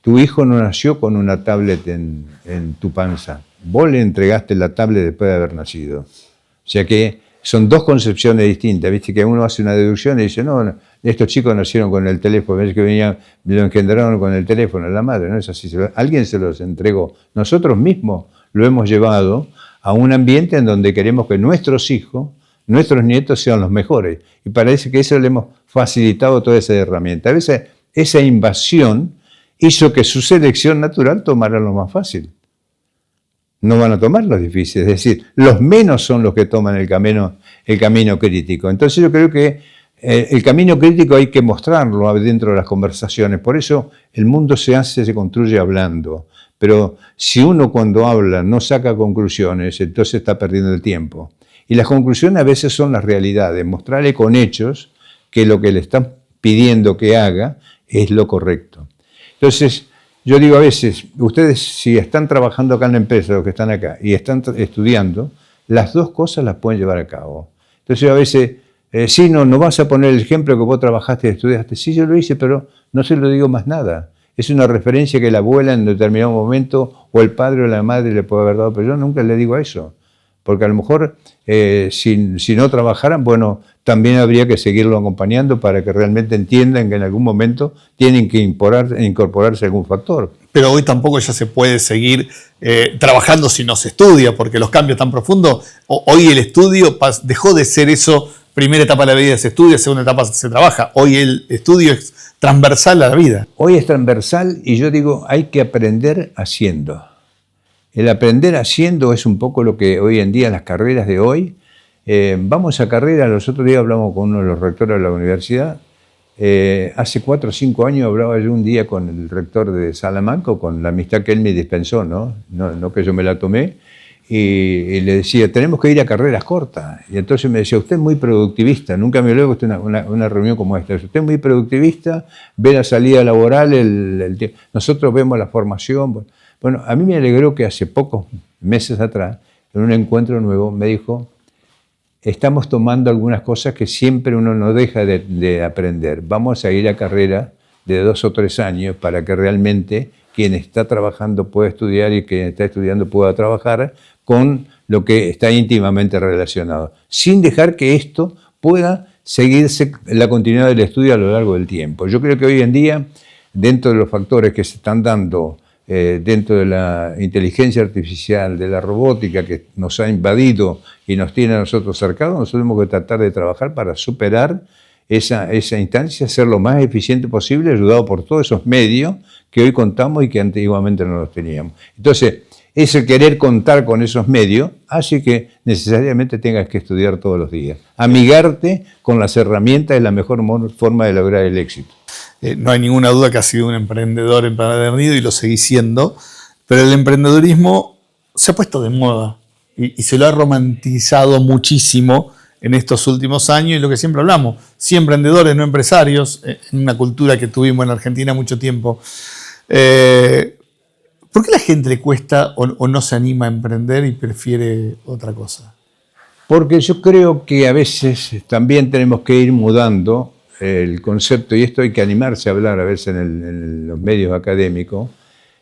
tu hijo no nació con una tablet en tu panza, vos le entregaste la tablet después de haber nacido. O sea que son 2 concepciones distintas, viste que uno hace una deducción y dice, no, estos chicos nacieron con el teléfono, ves que lo engendraron con el teléfono, la madre, no es así, alguien se los entregó. Nosotros mismos lo hemos llevado a un ambiente en donde queremos que nuestros hijos, nuestros nietos sean los mejores. Y parece que eso le hemos facilitado toda esa herramienta. A veces esa invasión hizo que su selección natural tomara lo más fácil. No van a tomar los difíciles, es decir, los menos son los que toman el camino crítico. Entonces yo creo que el camino crítico hay que mostrarlo dentro de las conversaciones, por eso el mundo se construye hablando. Pero si uno cuando habla no saca conclusiones, entonces está perdiendo el tiempo. Y las conclusiones a veces son las realidades, mostrarle con hechos que lo que le están pidiendo que haga es lo correcto. Entonces, yo digo a veces, ustedes si están trabajando acá en la empresa, los que están acá, y están estudiando, las 2 cosas las pueden llevar a cabo. Entonces a veces, sí, no vas a poner el ejemplo que vos trabajaste y estudiaste. Sí, yo lo hice, pero no se lo digo más nada. Es una referencia que la abuela en determinado momento, o el padre o la madre le puede haber dado, pero yo nunca le digo eso. Porque a lo mejor, si no trabajaran, bueno, también habría que seguirlo acompañando para que realmente entiendan que en algún momento tienen que incorporarse algún factor. Pero hoy tampoco ya se puede seguir trabajando si no se estudia, porque los cambios tan profundos, hoy el estudio dejó de ser eso, primera etapa de la vida se estudia, segunda etapa se trabaja. Hoy el estudio es transversal a la vida. Hoy es transversal y yo digo, hay que aprender haciendo. El aprender haciendo es un poco lo que hoy en día las carreras de hoy, vamos a carrera, los otros días hablamos con uno de los rectores de la universidad, hace 4 o 5 años hablaba yo un día con el rector de Salamanca, con la amistad que él me dispensó, no que yo me la tomé, y le decía, tenemos que ir a carreras cortas. Y entonces me decía, usted es muy productivista, nunca me olvido que usted una reunión como esta, usted es muy productivista, ve la salida laboral, nosotros vemos la formación. Bueno, a mí me alegró que hace pocos meses atrás, en un encuentro nuevo, me dijo, estamos tomando algunas cosas que siempre uno no deja de aprender. Vamos a ir a carrera de 2 o 3 años para que realmente quien está trabajando pueda estudiar y quien está estudiando pueda trabajar con lo que está íntimamente relacionado, sin dejar que esto pueda seguirse la continuidad del estudio a lo largo del tiempo. Yo creo que hoy en día, dentro de los factores que se están dando dentro de la inteligencia artificial, de la robótica que nos ha invadido y nos tiene a nosotros cercados, nosotros tenemos que tratar de trabajar para superar esa instancia, ser lo más eficiente posible, ayudado por todos esos medios que hoy contamos y que antiguamente no los teníamos. Entonces, ese querer contar con esos medios hace que necesariamente tengas que estudiar todos los días. Amigarte con las herramientas es la mejor forma de lograr el éxito. No hay ninguna duda que has sido un emprendedor empedernido y lo seguís siendo, pero el emprendedurismo se ha puesto de moda y se lo ha romantizado muchísimo en estos últimos años, y lo que siempre hablamos, sí emprendedores, no empresarios, en una cultura que tuvimos en Argentina mucho tiempo. ¿Por qué a la gente le cuesta o no se anima a emprender y prefiere otra cosa? Porque yo creo que a veces también tenemos que ir mudando el concepto, y esto hay que animarse a hablar a veces en los medios académicos,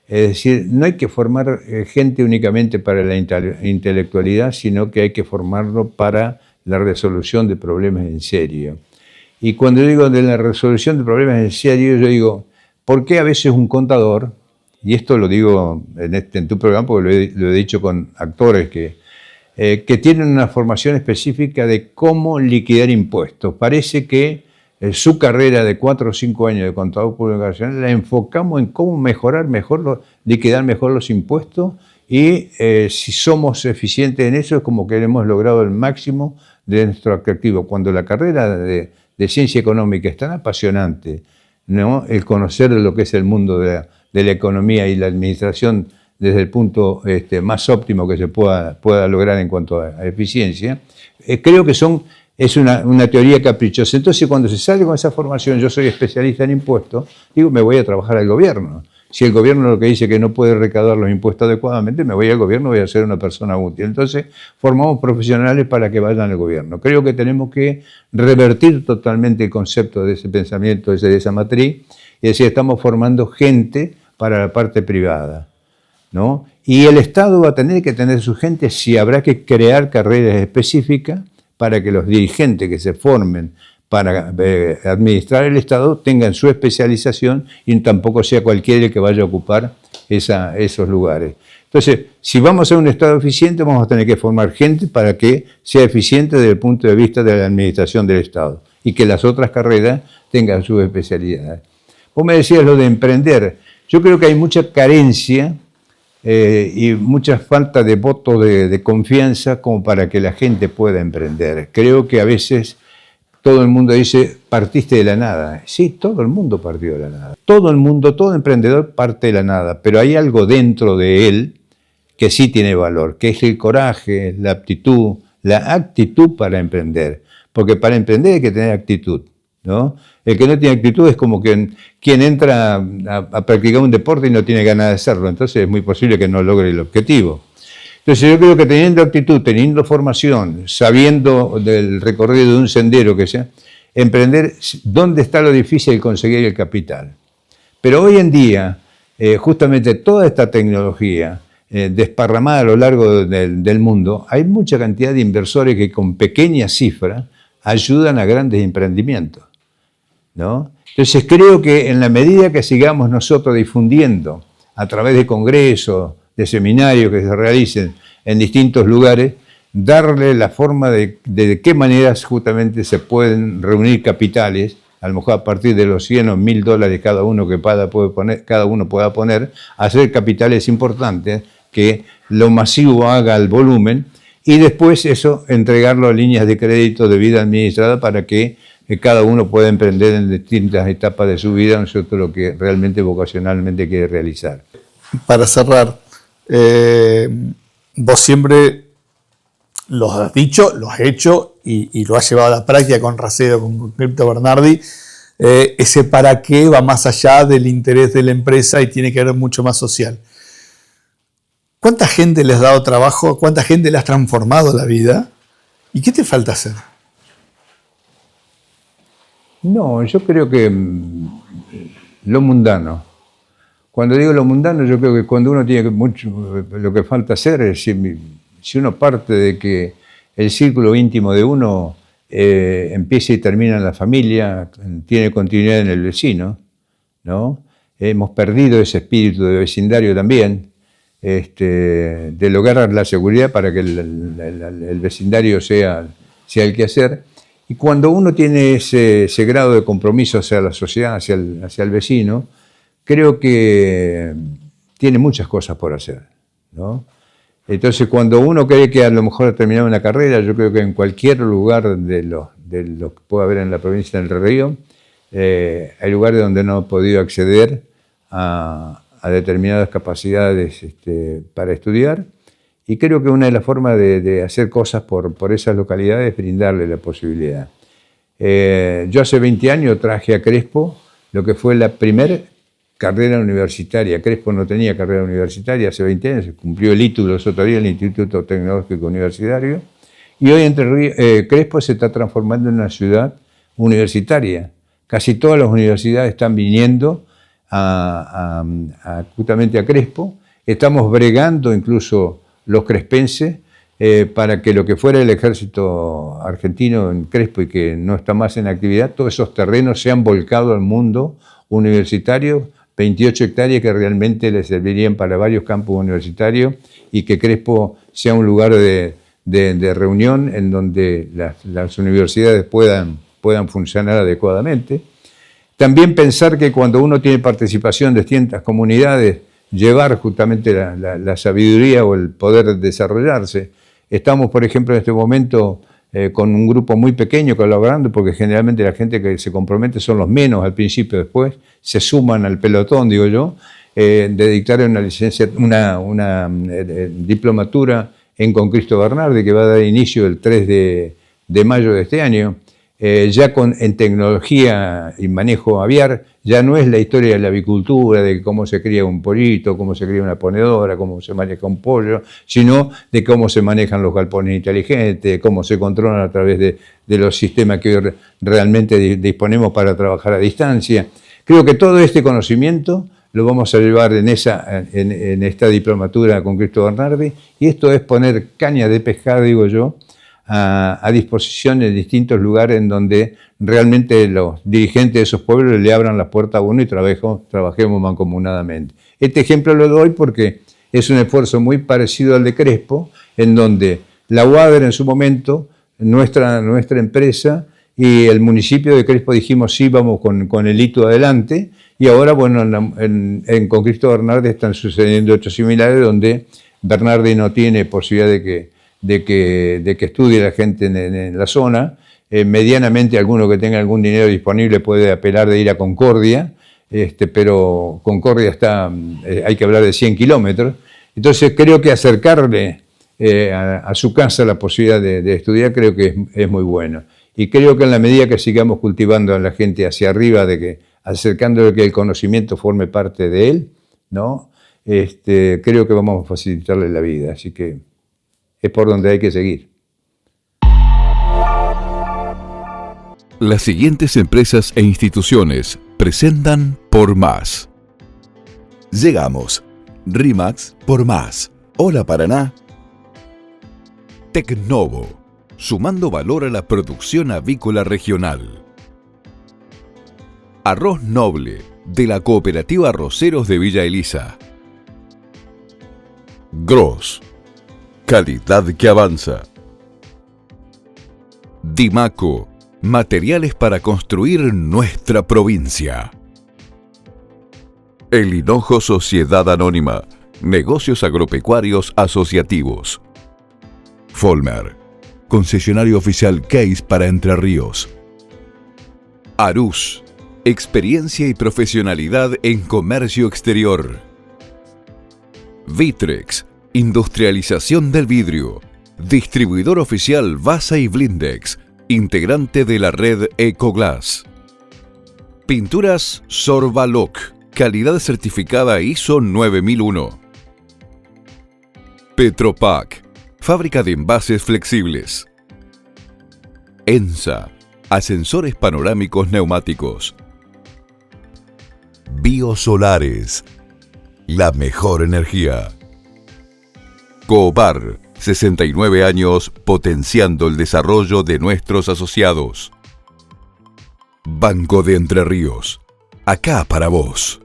es decir, no hay que formar gente únicamente para la intelectualidad, sino que hay que formarlo para la resolución de problemas en serio. Y cuando digo de la resolución de problemas en serio, yo digo, ¿por qué a veces un contador, y esto lo digo en tu programa porque lo he dicho con actores que que tienen una formación específica de cómo liquidar impuestos. Parece que su carrera de 4 o 5 años de contador público nacional la enfocamos en cómo mejorar mejor, liquidar mejor los impuestos, y si somos eficientes en eso es como que hemos logrado el máximo de nuestro atractivo. Cuando la carrera de ciencia económica es tan apasionante, ¿no? El conocer lo que es el mundo de la economía y la administración desde el punto más óptimo que se pueda lograr en cuanto a eficiencia, creo que es una teoría caprichosa. Entonces, cuando se sale con esa formación, yo soy especialista en impuestos, digo, me voy a trabajar al gobierno. Si el gobierno lo que dice que no puede recaudar los impuestos adecuadamente, me voy al gobierno, voy a ser una persona útil. Entonces, formamos profesionales para que vayan al gobierno. Creo que tenemos que revertir totalmente el concepto de ese pensamiento, de esa matriz, y decir, estamos formando gente para la parte privada, ¿no? Y el Estado va a tener que tener su gente, si habrá que crear carreras específicas para que los dirigentes que se formen para administrar el Estado tengan su especialización y tampoco sea cualquiera el que vaya a ocupar esos lugares. Entonces, si vamos a un Estado eficiente, vamos a tener que formar gente para que sea eficiente desde el punto de vista de la administración del Estado y que las otras carreras tengan sus especialidades. Vos me decías lo de emprender. Yo creo que hay mucha carencia y mucha falta de voto de confianza como para que la gente pueda emprender. Creo que a veces todo el mundo dice, partiste de la nada. Sí, todo el mundo partió de la nada. Todo el mundo, todo emprendedor parte de la nada, pero hay algo dentro de él que sí tiene valor, que es el coraje, la aptitud, la actitud para emprender. Porque para emprender hay que tener actitud, ¿no? El que no tiene actitud es como quien entra a practicar un deporte y no tiene ganas de hacerlo, entonces es muy posible que no logre el objetivo. Entonces yo creo que teniendo actitud, teniendo formación, sabiendo del recorrido de un sendero que sea, emprender, ¿dónde está lo difícil de conseguir el capital? Pero hoy en día, justamente toda esta tecnología desparramada a lo largo del mundo, hay mucha cantidad de inversores que con pequeñas cifras ayudan a grandes emprendimientos, ¿no? Entonces creo que en la medida que sigamos nosotros difundiendo a través de congresos, de seminarios que se realicen en distintos lugares, darle la forma de qué maneras justamente se pueden reunir capitales, a lo mejor a partir de los 100 o 1000 dólares cada uno cada uno pueda poner, hacer capitales importantes, que lo masivo haga el volumen, y después eso entregarlo a líneas de crédito de vida administrada para que cada uno pueda emprender en distintas etapas de su vida, ¿no es cierto?, lo que realmente vocacionalmente quiere realizar. Para cerrar, vos siempre lo has dicho, lo has hecho y lo has llevado a la práctica con Racedo, con Crypto Bernardi. Ese para qué va más allá del interés de la empresa y tiene que ver mucho más social. ¿Cuánta gente le has dado trabajo? ¿Cuánta gente le has transformado la vida? ¿Y qué te falta hacer? No, yo creo que lo mundano. Cuando digo lo mundano, yo creo que cuando uno tiene mucho, lo que falta hacer es, si uno parte de que el círculo íntimo de uno empieza y termina en la familia, tiene continuidad en el vecino, ¿no? Hemos perdido ese espíritu de vecindario también, de lograr la seguridad para que el vecindario sea el que hacer. Y cuando uno tiene ese grado de compromiso hacia la sociedad, hacia el vecino, creo que tiene muchas cosas por hacer, ¿no? Entonces, cuando uno cree que a lo mejor ha terminado una carrera, yo creo que en cualquier lugar de lo que pueda haber en la provincia de Entre Ríos, hay lugares donde no ha podido acceder a determinadas capacidades para estudiar, y creo que una de las formas de hacer cosas por esas localidades es brindarle la posibilidad. Yo hace 20 años traje a Crespo lo que fue la primera carrera universitaria. Crespo no tenía carrera universitaria hace 20 años, se cumplió el ITU los otros días, el Instituto Tecnológico Universitario, y hoy Crespo se está transformando en una ciudad universitaria. Casi todas las universidades están viniendo justamente a Crespo. Estamos bregando incluso los crespenses para que lo que fuera el ejército argentino en Crespo y que no está más en actividad, todos esos terrenos se han volcado al mundo universitario, 28 hectáreas que realmente le servirían para varios campus universitarios, y que Crespo sea un lugar de de reunión en donde las universidades puedan funcionar adecuadamente. También pensar que cuando uno tiene participación de distintas comunidades, llevar justamente la sabiduría o el poder desarrollarse. Estamos, por ejemplo, en este momento con un grupo muy pequeño colaborando, porque generalmente la gente que se compromete son los menos al principio, después se suman al pelotón, digo yo, de dictar una licencia, una diplomatura con Cristo Bernardi, que va a dar inicio el 3 de mayo de este año. Ya en tecnología y manejo aviar, ya no es la historia de la avicultura, de cómo se cría un pollito, cómo se cría una ponedora, cómo se maneja un pollo, sino de cómo se manejan los galpones inteligentes, cómo se controlan a través de los sistemas que hoy realmente disponemos para trabajar a distancia. Creo que todo este conocimiento lo vamos a llevar en esta diplomatura con Cristo Bernardi, y esto es poner caña de pescar, digo yo, a disposición en distintos lugares en donde realmente los dirigentes de esos pueblos le abran las puertas a uno y trabajemos mancomunadamente. Este ejemplo lo doy porque es un esfuerzo muy parecido al de Crespo, en donde la UADER en su momento, nuestra empresa y el municipio de Crespo dijimos sí, vamos con el hito adelante, y ahora bueno, con Cristo Bernardi están sucediendo hechos similares donde Bernardi no tiene posibilidad de que estudie la gente en la zona. Medianamente alguno que tenga algún dinero disponible puede apelar de ir a Concordia, pero Concordia está, hay que hablar de 100 kilómetros. Entonces creo que acercarle a su casa la posibilidad de estudiar creo que es muy bueno. Y creo que en la medida que sigamos cultivando a la gente hacia arriba, acercándole que el conocimiento forme parte de él, ¿no? Creo que vamos a facilitarle la vida. Así que es por donde hay que seguir. Las siguientes empresas e instituciones presentan Por Más. Llegamos. RIMAX por Más. Hola Paraná. Tecnovo, sumando valor a la producción avícola regional. Arroz Noble, de la Cooperativa Arroceros de Villa Elisa. Gross, calidad que avanza. Dimaco, materiales para construir nuestra provincia. El Hinojo Sociedad Anónima, negocios agropecuarios asociativos. Folmer, concesionario oficial Case para Entre Ríos. Arús, experiencia y profesionalidad en comercio exterior. Vitrex, industrialización del vidrio, distribuidor oficial Vasa y Blindex, integrante de la red Ecoglass. Pinturas Sorbaloc, calidad certificada ISO 9001. Petropac, fábrica de envases flexibles. ENSA, ascensores panorámicos neumáticos. Biosolares, la mejor energía. Coopar, 69 años potenciando el desarrollo de nuestros asociados. Banco de Entre Ríos, acá para vos.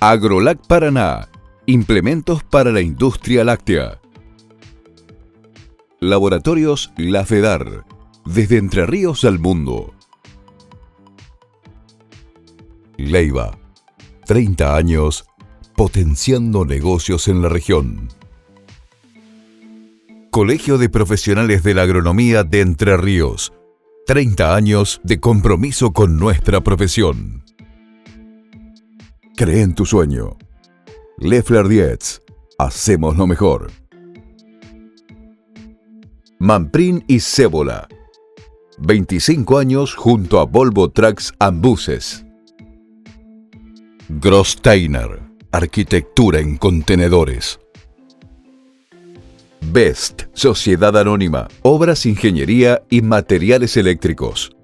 Agrolac Paraná, implementos para la industria láctea. Laboratorios La Fedar, desde Entre Ríos al mundo. Leiva, 30 años potenciando negocios en la región. Colegio de Profesionales de la Agronomía de Entre Ríos, 30 años de compromiso con nuestra profesión. Cree en tu sueño. Leffler Dietz, hacemos lo mejor. Manprin y Cébola, 25 años junto a Volvo Trucks and Buses. Grossteiner, arquitectura en contenedores. Best, Sociedad Anónima, obras, ingeniería y materiales eléctricos.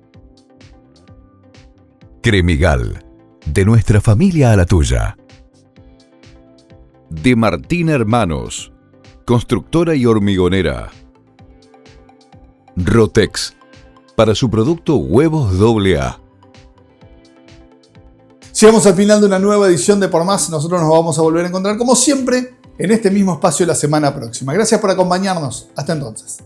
Cremigal, de nuestra familia a la tuya. De Martín Hermanos, constructora y hormigonera. Rotex, para su producto Huevos AA. Llegamos al final de una nueva edición de Por Más. Nosotros nos vamos a volver a encontrar como siempre en este mismo espacio la semana próxima. Gracias por acompañarnos. Hasta entonces.